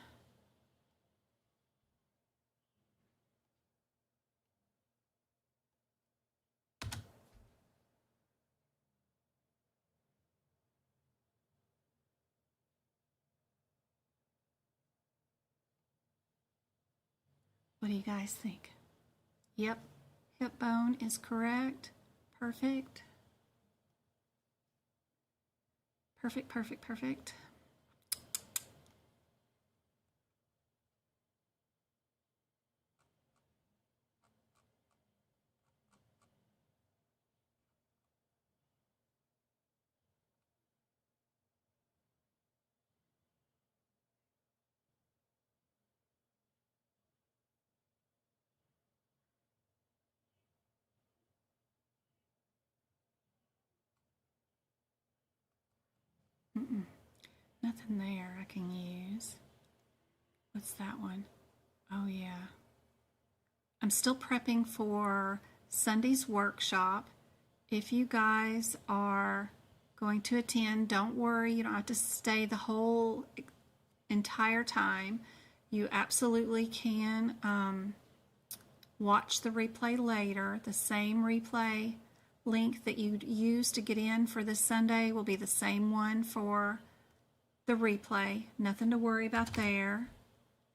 What do you guys think? Yep, hip bone is correct. Perfect. Perfect, perfect, perfect. Nothing there I can use. What's that one? Oh, yeah. I'm still prepping for Sunday's workshop. If you guys are going to attend, don't worry. You don't have to stay the whole entire time. You absolutely can watch the replay later. The same replay link that you used to get in for this Sunday will be the same one for the replay. Nothing to worry about there.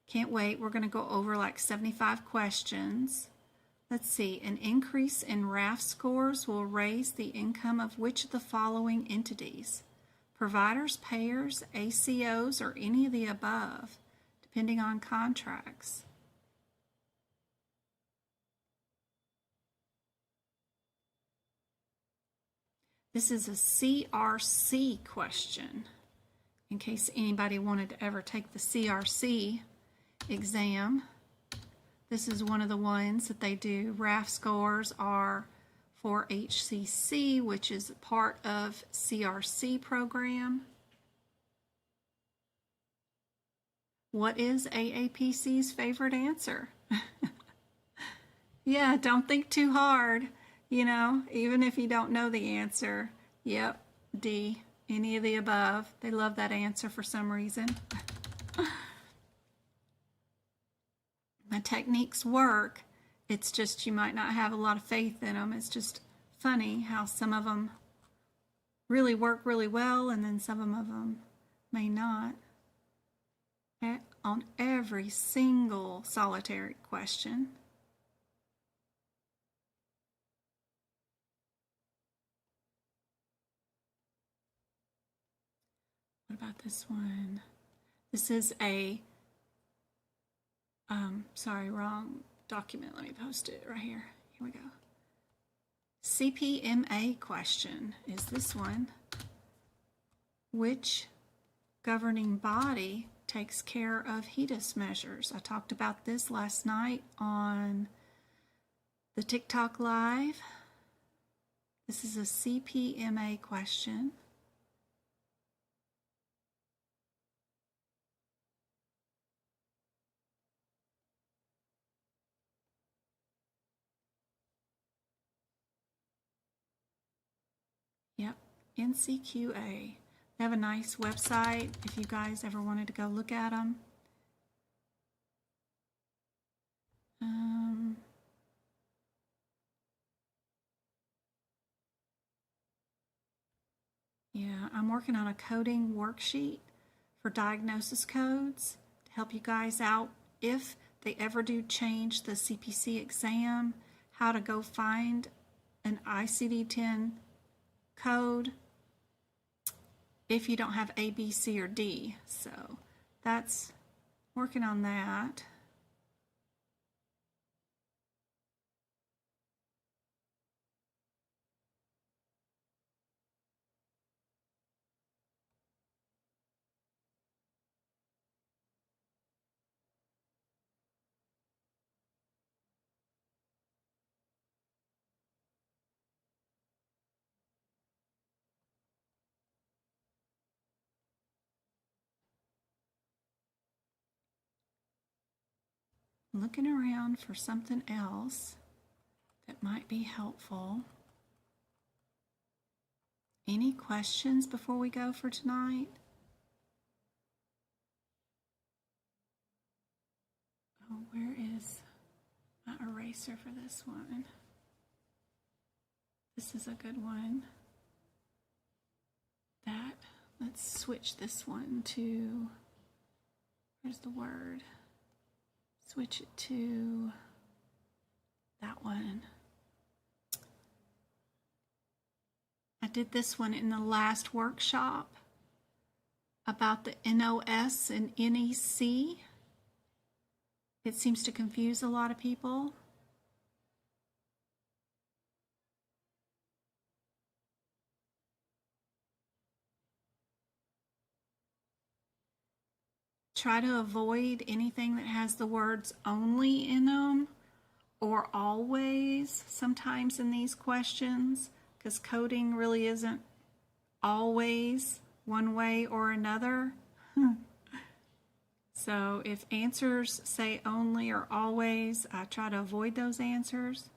Can't wait. We're going to go over like 75 questions. Let's see. An increase in RAF scores will raise the income of which of the following entities? Providers, payers, ACOs, or any of the above, depending on contracts. This is a CRC question, in case anybody wanted to ever take the CRC exam. This is one of the ones that they do. RAF scores are for HCC, which is part of CRC program. What is AAPC's favorite answer? Yeah, don't think too hard. You know, even if you don't know the answer. Yep, D, any of the above. They love that answer for some reason. My techniques work. It's just you might not have a lot of faith in them. It's just funny how some of them really work really well and then some of them may not. On every single solitary question. What about this one? This is a, sorry, wrong document. Let me post it right here. Here we go. CPMA question is this one. Which governing body takes care of HEDIS measures? I talked about this last night on the TikTok Live. This is a CPMA question. Yep, NCQA. They have a nice website if you guys ever wanted to go look at them. Yeah, I'm working on a coding worksheet for diagnosis codes to help you guys out if they ever do change the CPC exam, how to go find an ICD-10 code if you don't have A, B, C, or D. So that's working on that. Looking around for something else that might be helpful. Any questions before we go for tonight? Oh, where is my eraser for this one? This is a good one. Let's switch this one to, where's the word? Switch it to that one. I did this one in the last workshop about the NOS and NEC. It seems to confuse a lot of people. Try to avoid anything that has the words only in them or always sometimes in these questions, because coding really isn't always one way or another. So if answers say only or always, I try to avoid those answers.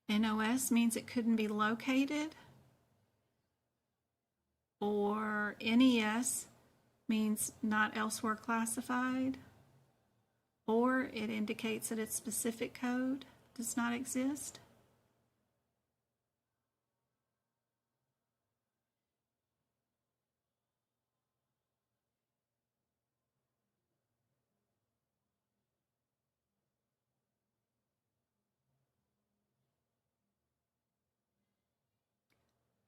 NOS means it couldn't be located, or NES means not elsewhere classified, or it indicates that its specific code does not exist.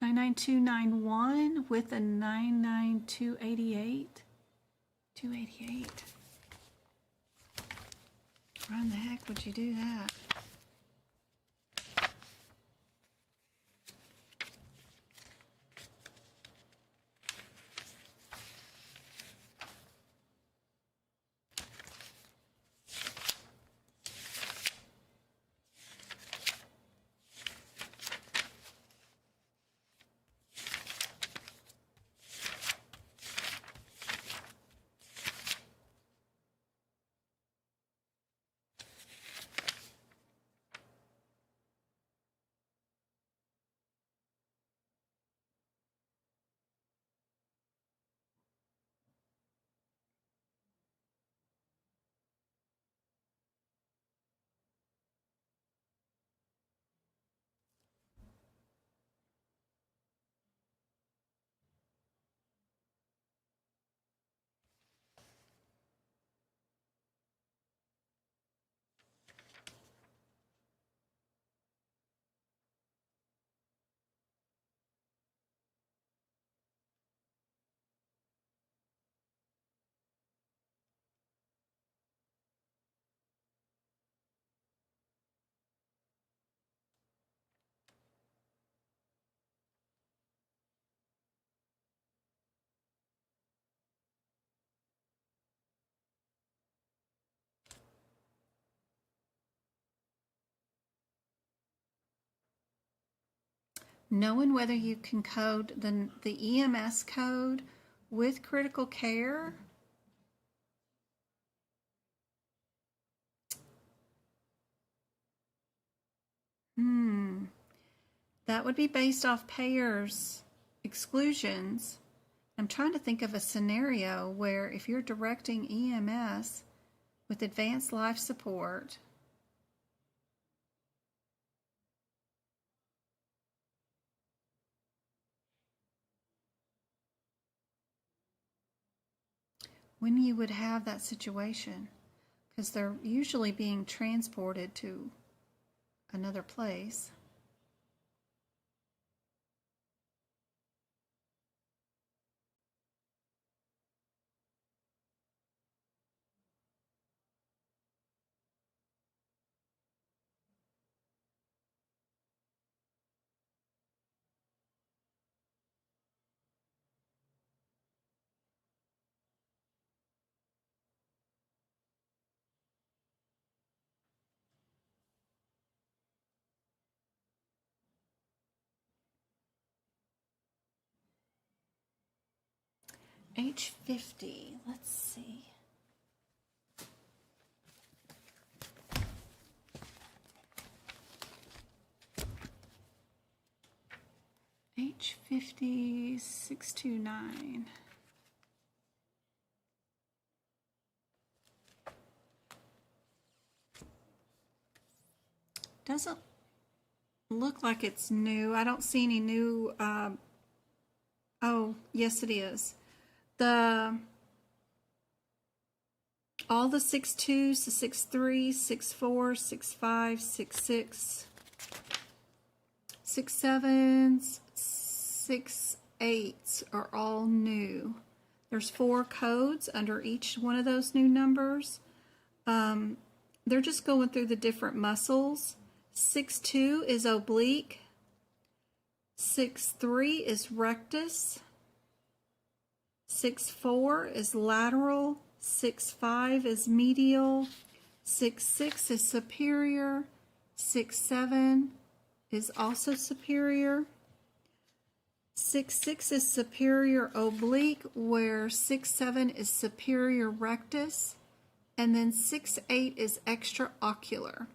Nine nine two nine one with a 99288. 288. Why in the heck would you do that? Knowing whether you can code the EMS code with critical care. That would be based off payers' exclusions. I'm trying to think of a scenario where if you're directing EMS with advanced life support, when you would have that situation, because they're usually being transported to another place. H50, let's see. H50 629. Doesn't look like it's new. I don't see any new. Oh, yes, it is. All the 6.2s, the 6.3, 6.4, 6.5, 6.6, 6.7s, 6.8s are all new. There's 4 codes under each one of those new numbers. They're just going through the different muscles. 6.2 is oblique. 6.3 is rectus. 6.4 is lateral. 6.5 is medial. 6'6" is superior. 6'7" is also superior. 6'6" is superior oblique, where 6'7" is superior rectus, and then 6'8" is extraocular.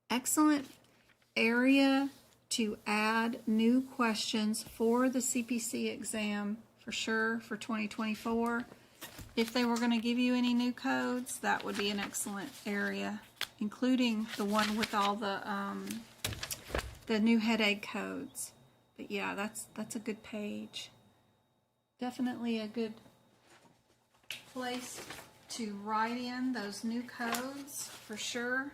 Excellent area to add new questions for the CPC exam for sure for 2024. If they were going to give you any new codes, that would be an excellent area, including the one with all the new headache codes. But yeah, that's a good page. Definitely a good place to write in those new codes for sure.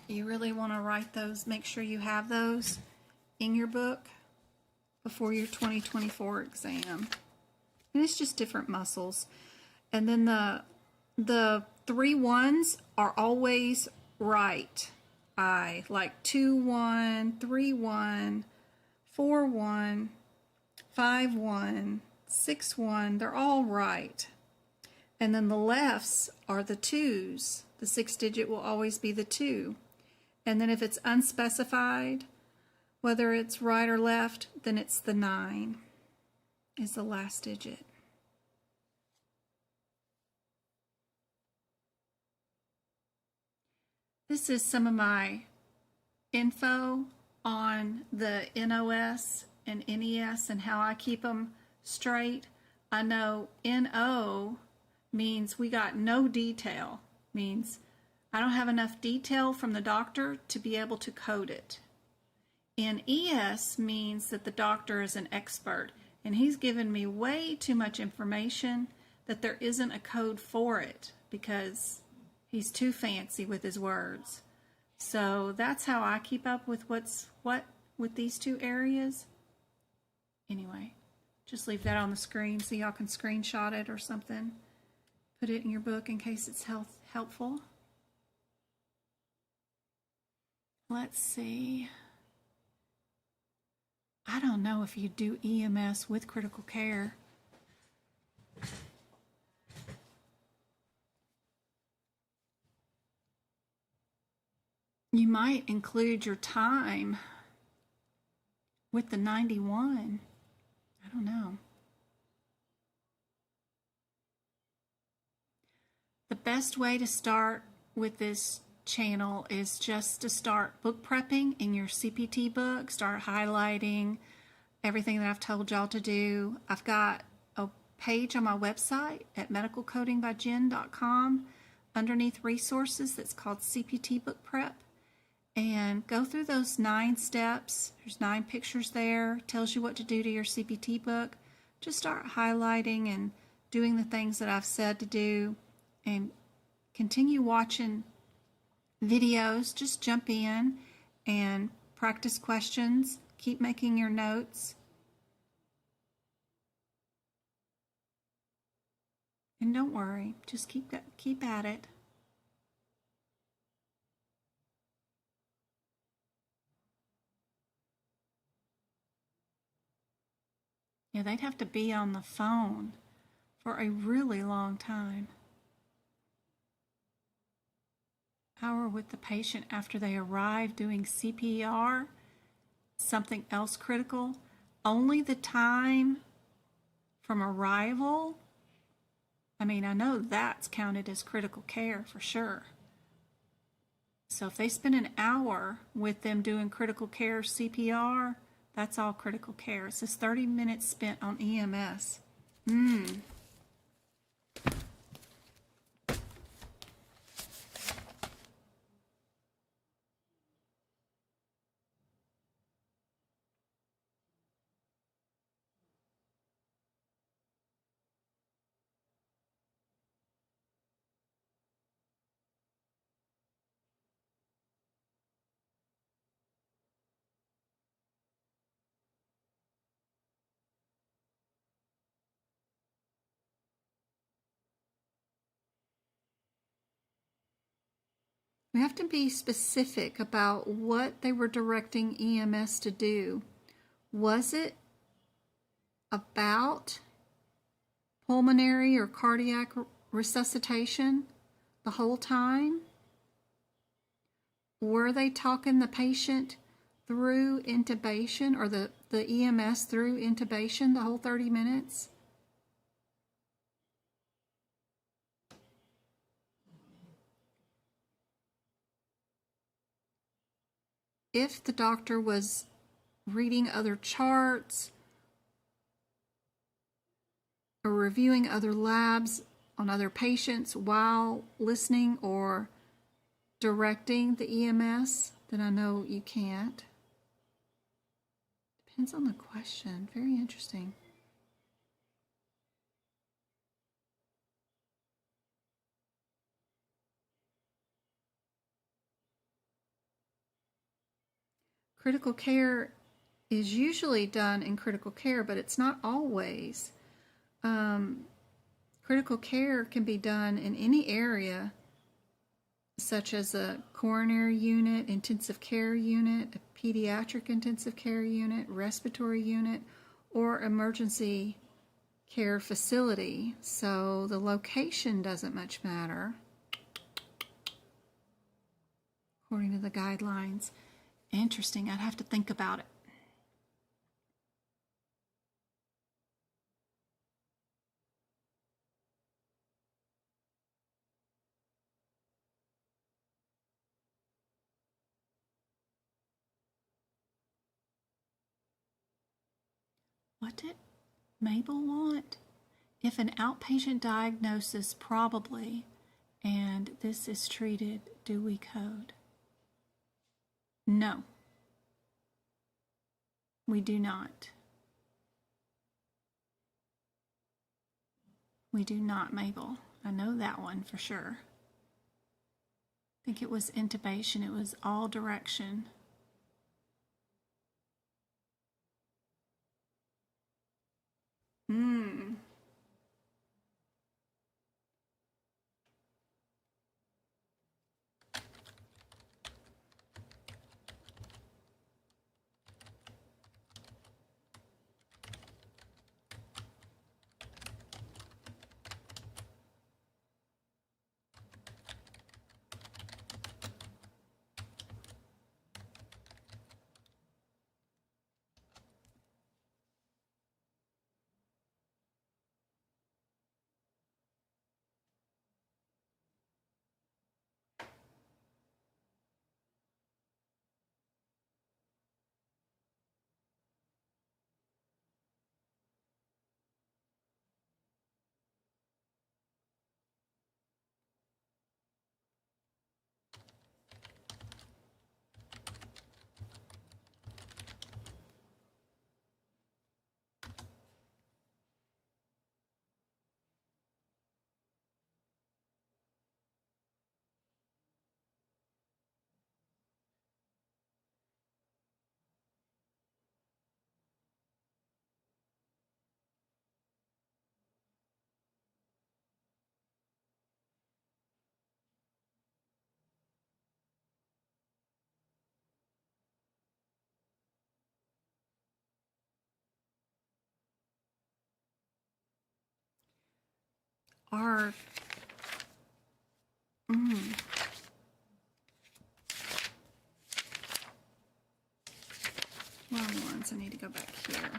You really want to write those, make sure you have those in your book before your 2024 exam. And it's just different muscles. And then the 3 1s are always right. Like 2 1, 3 1, 4 1, 5 1, 6 1. They're all right. And then the lefts are the 2s. The 6-digit will always be the 2. And then if it's unspecified, whether it's right or left, then it's the 9 is the last digit. This is some of my info on the NOS and NES and how I keep them straight. I know NO means we got no detail, means I don't have enough detail from the doctor to be able to code it. NES means that the doctor is an expert and he's given me way too much information that there isn't a code for it because he's too fancy with his words. So that's how I keep up with what's what with these two areas. Anyway, just leave that on the screen so y'all can screenshot it or something. Put it in your book in case it's helpful. Let's see. I don't know if you do EMS with critical care. You might include your time with the 91. I don't know. The best way to start with this channel is just to start book prepping in your CPT book. Start highlighting everything that I've told y'all to do. I've got a page on my website at medicalcodingbyjen.com underneath resources that's called CPT Book Prep. And go through those 9 steps. There's 9 pictures there. Tells you what to do to your CPT book. Just start highlighting and doing the things that I've said to do. And continue watching videos. Just jump in and practice questions. Keep making your notes. And don't worry. Just keep at it. Yeah, they'd have to be on the phone for a really long time. Hour with the patient after they arrive doing CPR, something else critical. Only the time from arrival, I mean, I know that's counted as critical care for sure. So if they spend an hour with them doing critical care CPR, that's all critical care. It says 30 minutes spent on EMS. We have to be specific about what they were directing EMS to do. Was it about pulmonary or cardiac resuscitation? the whole time? Were they talking the patient through intubation, or the EMS through intubation the whole 30 minutes? If the doctor was reading other charts or reviewing other labs on other patients while listening or directing the EMS, then I know you can't. Depends on the question. Very interesting. Critical care is usually done in critical care, but it's not always. Critical care can be done in any area, such as a coronary unit, intensive care unit, a pediatric intensive care unit, respiratory unit, or emergency care facility. So the location doesn't much matter, according to the guidelines. Interesting. I'd have to think about it. What did Mabel want? If an outpatient diagnosis, probably, and this is treated, do we code? No, we do not. We do not, Mabel. I know that one for sure. I think it was intubation. It was all direction. Are wrong ones. I need to go back here.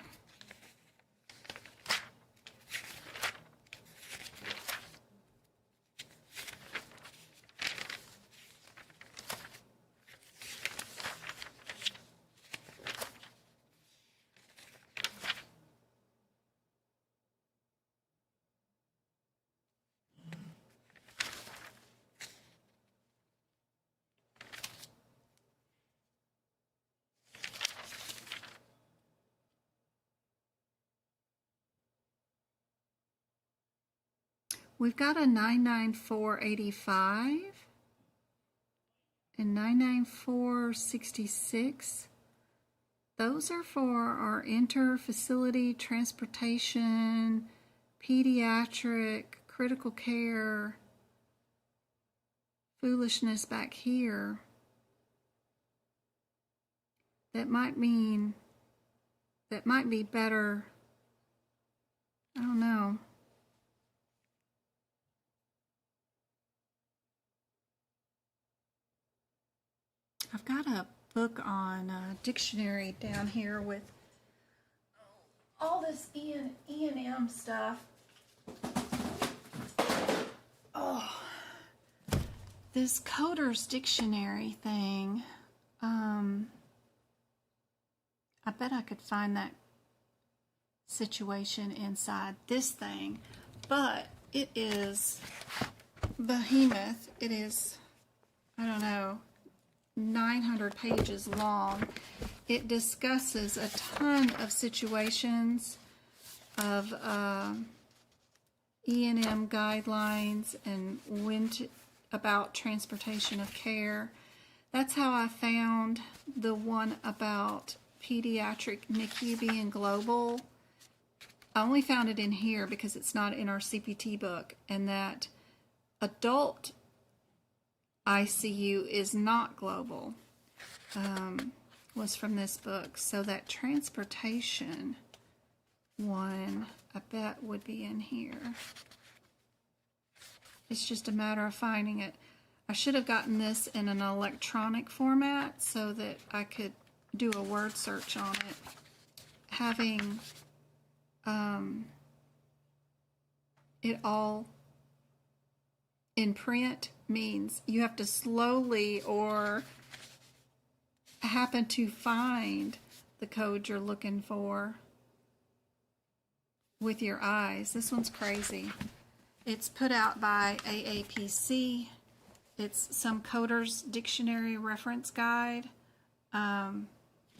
We've got a 99485 and 99466. Those are for our inter-facility transportation, pediatric, critical care, foolishness back here. That might mean, that might be better, I don't know. I've got a book on dictionary down here with all this E&M stuff. Oh, this Coder's Dictionary thing. I bet I could find that situation inside this thing, but it is behemoth. It is, I don't know, 900 pages long. It discusses a ton of situations of E&M guidelines and about transportation of care. That's how I found the one about pediatric NICU being global. I only found it in here because it's not in our CPT book, and that adult ICU is not global, was from this book. So that transportation one, I bet, would be in here. It's just a matter of finding it. I should have gotten this in an electronic format so that I could do a word search on it. Having it all in print means you have to slowly or happen to find the code you're looking for with your eyes. This one's crazy. It's put out by AAPC. It's some Coder's Dictionary reference guide.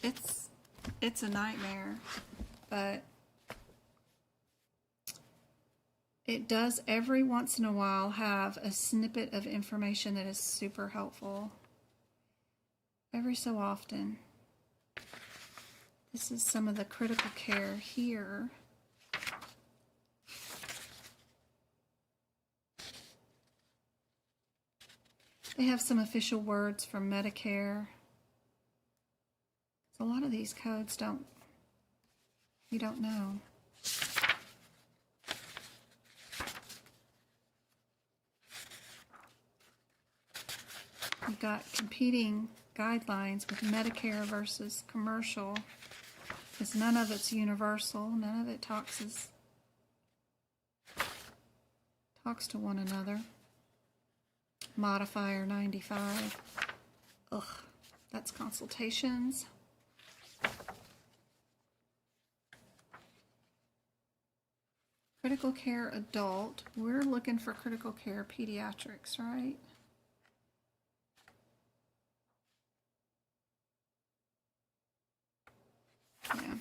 It's a nightmare, but it does every once in a while have a snippet of information that is super helpful. Every so often. This is some of the critical care here. They have some official words from Medicare. A lot of these codes you don't know. You've got competing guidelines with Medicare versus commercial, because none of it's universal, none of it talks to one another. Modifier 95. Ugh, that's consultations. Critical care adult. We're looking for critical care pediatrics, right? Yeah.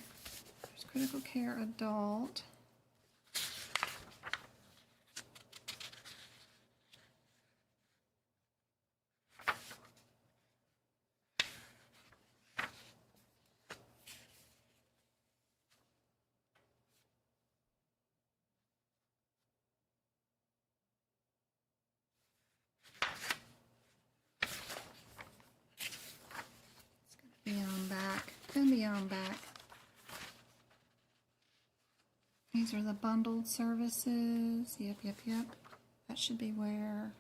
There's critical care adult. Be on back. These are the bundled services. Yep. That should be where.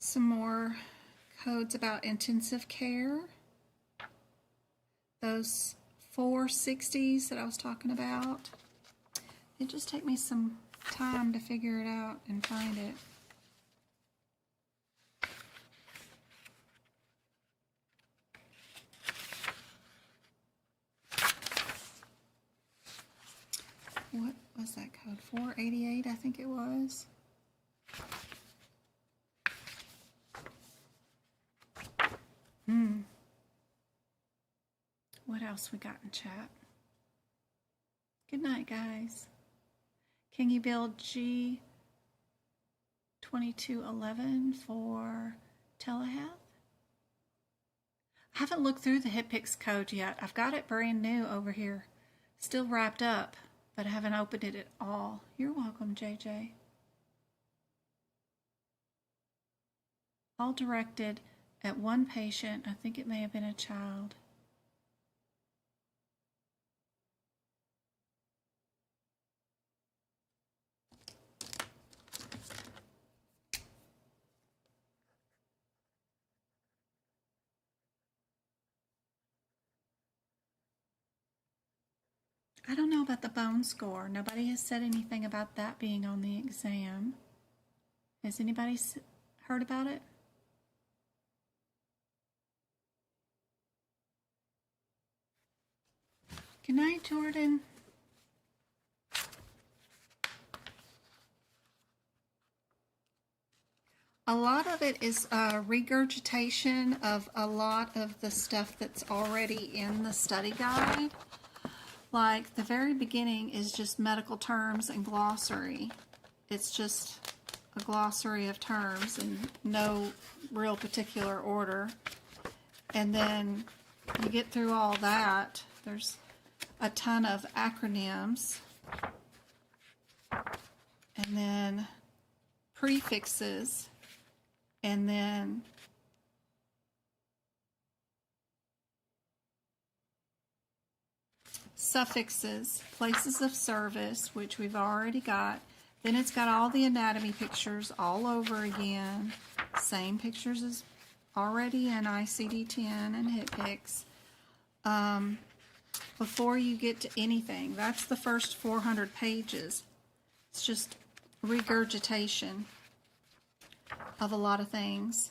Some more codes about intensive care. Those 460s that I was talking about. It just take me some time to figure it out and find it. What was that code? 488, I think it was. What else we got in chat? Good night, guys. Can you build G2211 for telehealth? I haven't looked through the HipPix code yet. I've got it brand new over here, still wrapped up, but I haven't opened it at all. You're welcome, JJ. All directed at one patient. I think it may have been a child. I don't know about the bone score. Nobody has said anything about that being on the exam. Has anybody heard about it? Good night, Jordan. A lot of it is regurgitation of a lot of the stuff that's already in the study guide. Like the very beginning is just medical terms and glossary. It's just a glossary of terms in no real particular order. And then you get through all that. There's a ton of acronyms. And then prefixes. And then suffixes, places of service, which we've already got. Then it's got all the anatomy pictures all over again. Same pictures as already in ICD-10 and HitPix. Before you get to anything, that's the first 400 pages. It's just regurgitation of a lot of things.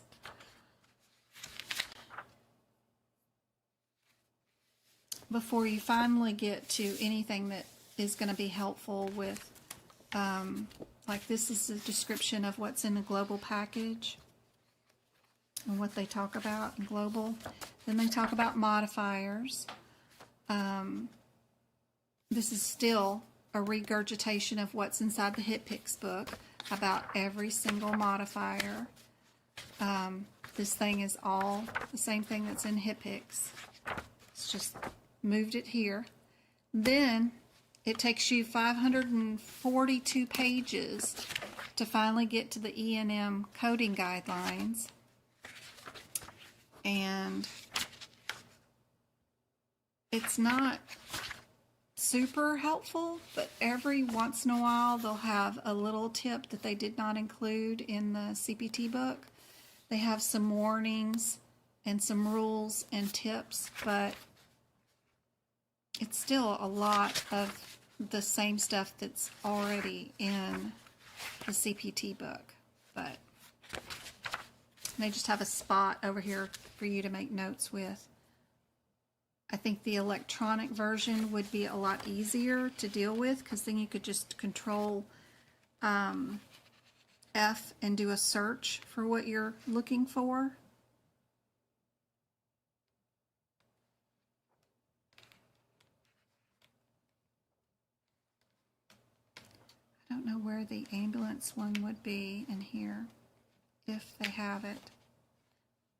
Before you finally get to anything that is going to be helpful with, like this is a description of what's in the global package and what they talk about in global. Then they talk about modifiers. This is still a regurgitation of what's inside the HitPix book about every single modifier. This thing is all the same thing that's in HitPix. It's just moved it here. Then it takes you 542 pages to finally get to the E&M coding guidelines. And it's not super helpful, but every once in a while they'll have a little tip that they did not include in the CPT book. They have some warnings and some rules and tips, but it's still a lot of the same stuff that's already in the CPT book. But they just have a spot over here for you to make notes with. I think the electronic version would be a lot easier to deal with, because then you could just control F and do a search for what you're looking for. I don't know where the ambulance one would be in here, if they have it.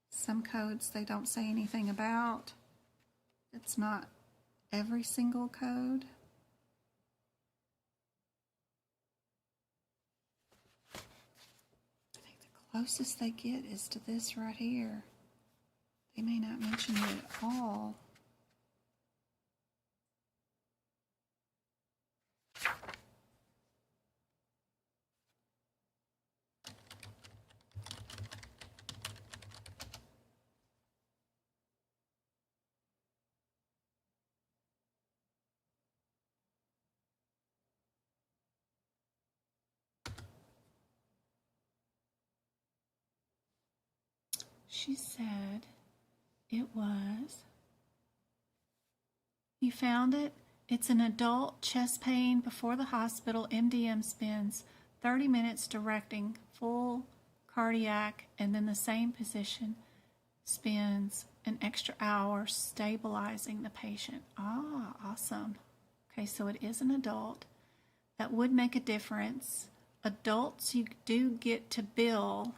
Some codes they don't say anything about. It's not every single code. I think the closest they get is to this right here. They may not mention it at all. She said it was. You found it? It's an adult chest pain before the hospital. MDM spends 30 minutes directing full cardiac, and then the same position spends an extra hour stabilizing the patient. Ah, awesome. Okay, so it is an adult. That would make a difference. Adults, you do get to bill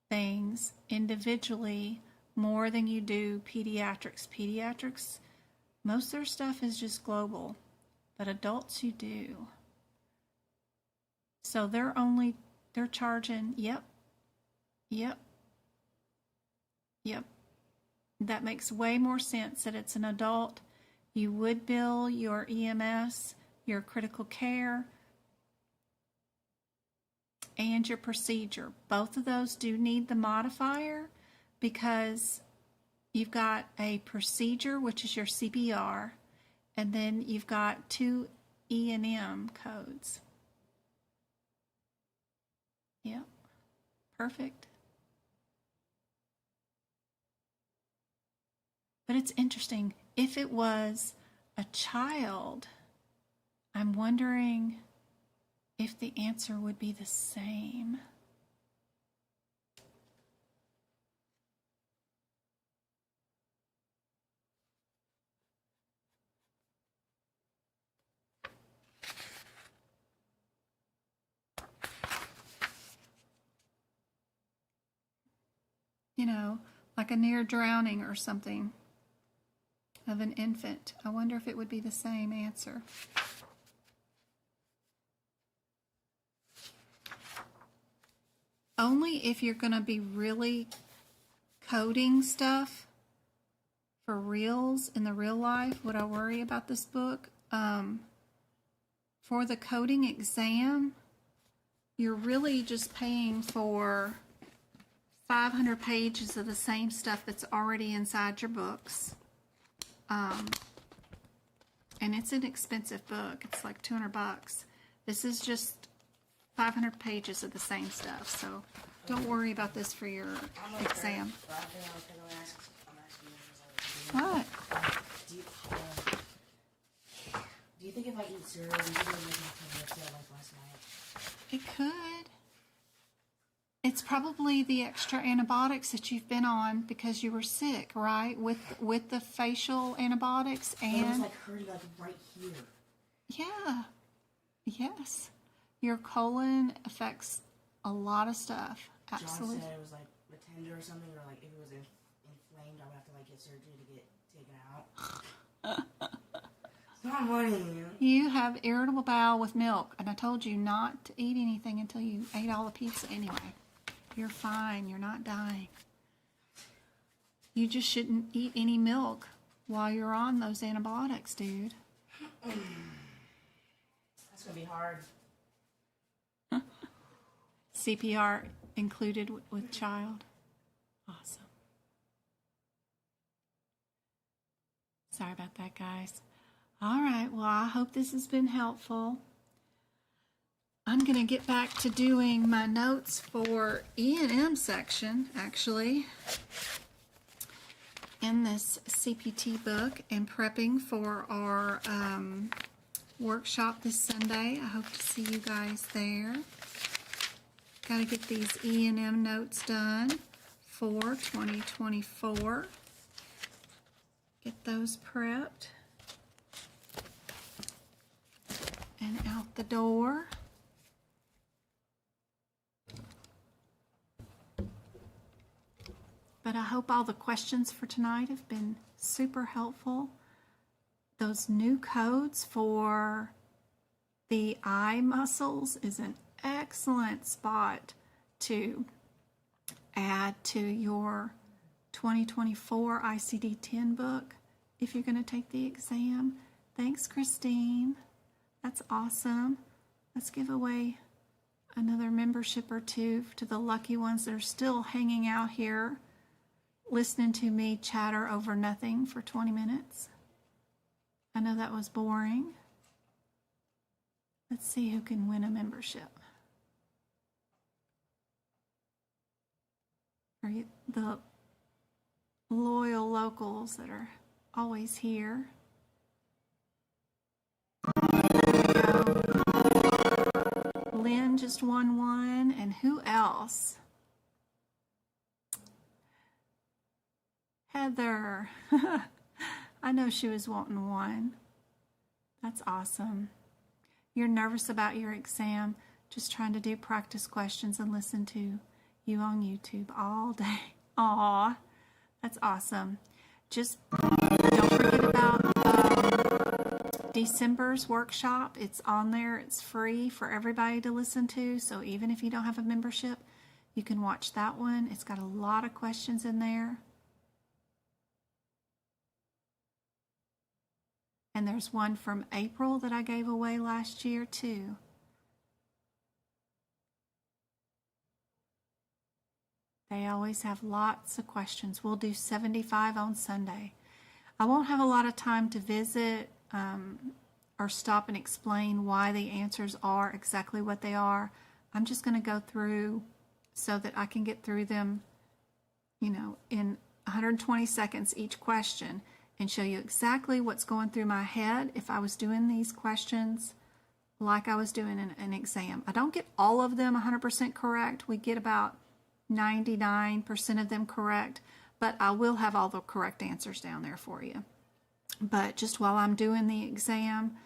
things individually more than you do pediatrics. Pediatrics, most of their stuff is just global, but adults you do. So they're charging, yep. That makes way more sense that it's an adult. You would bill your EMS, your critical care, and your procedure. Both of those do need the modifier, because you've got a procedure, which is your CPR, And then you've got 2 E&M codes. Yep, perfect. But it's interesting. If it was a child, I'm wondering if the answer would be the same. You know, like a near drowning or something of an infant. I wonder if it would be the same answer. Only if you're going to be really coding stuff for reals in the real life would I worry about this book. For the coding exam, you're really just paying for 500 pages of the same stuff that's already inside your books. And it's an expensive book. It's like $200. This is just 500 pages of the same stuff. So don't worry about this for your exam. What? Do you think if I eat cereal, you think it'll make me feel like last night? It could. It's probably the extra antibiotics that you've been on because you were sick, right? With the facial antibiotics and it was like hurting like right here. Yeah. Yes. Your colon affects a lot of stuff. Absolutely. John said it was like a tender or something, or like if it was inflamed, I would have to like get surgery to get taken out. Stop money. You have irritable bowel with milk, and I told you not to eat anything until you ate all the pizza anyway. You're fine. You're not dying. You just shouldn't eat any milk while you're on those antibiotics, dude. That's going to be hard. CPR included with child. Awesome. Sorry about that, guys. All right. Well, I hope this has been helpful. I'm going to get back to doing my notes for E&M section, actually, in this CPT book and prepping for our workshop this Sunday. I hope to see you guys there. Got to get these E&M notes done for 2024. Get those prepped and out the door. But I hope all the questions for tonight have been super helpful. Those new codes for the eye muscles is an excellent spot to add to your 2024 ICD-10 book if you're going to take the exam. Thanks, Christine. That's awesome. Let's give away another membership or two to the lucky ones that are still hanging out here listening to me chatter over nothing for 20 minutes. I know that was boring. Let's see who can win a membership. Are you the loyal locals that are always here? There we go. Lynn just won one, and who else? Heather. I know she was wanting one. That's awesome. You're nervous about your exam, just trying to do practice questions and listen to you on YouTube all day. Aw, that's awesome. Just don't forget about December's workshop. It's on there. It's free for everybody to listen to. So even if you don't have a membership, you can watch that one. It's got a lot of questions in there. And there's one from April that I gave away last year too. They always have lots of questions. We'll do 75 on Sunday. I won't have a lot of time to visit or stop and explain why the answers are exactly what they are. I'm just going to go through so that I can get through them, you know, in 120 seconds each question and show you exactly what's going through my head if I was doing these questions like I was doing an exam. I don't get all of them 100% correct. We get about 99% of them correct, but I will have all the correct answers down there for you. But just while I'm doing the exam,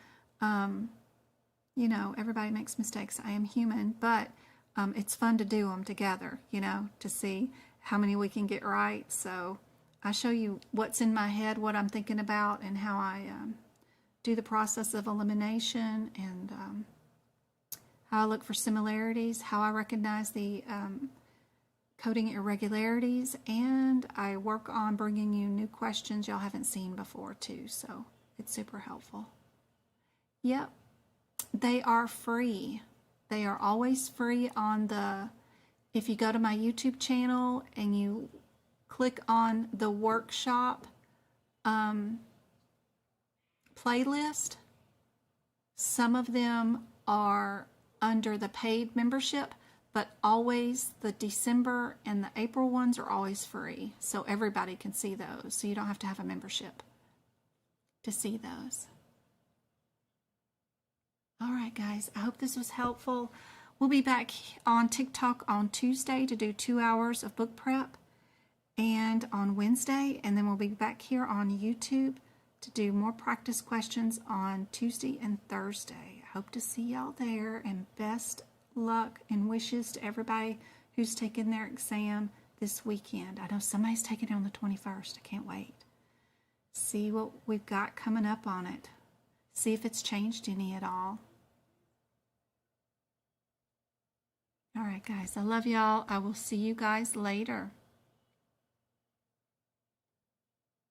you know, everybody makes mistakes. I am human, but it's fun to do them together, you know, to see how many we can get right. So I show you what's in my head, what I'm thinking about, and how I do the process of elimination, and how I look for similarities, how I recognize the coding irregularities, and I work on bringing you new questions y'all haven't seen before too, so it's super helpful. Yep, they are free. They are always free on the, if you go to my YouTube channel and you click on the workshop playlist, some of them are under the paid membership, but always the December and the April ones are always free. So everybody can see those. So you don't have to have a membership to see those. All right, guys, I hope this was helpful. We'll be back on TikTok on Tuesday to do 2 hours of book prep, and on Wednesday, and then we'll be back here on YouTube to do more practice questions on Tuesday and Thursday. I hope to see y'all there, and best luck and wishes to everybody who's taking their exam this weekend. I know somebody's taking it on the 21st. I can't wait. See what we've got coming up on it. See if it's changed any at all. All right, guys, I love y'all. I will see you guys later.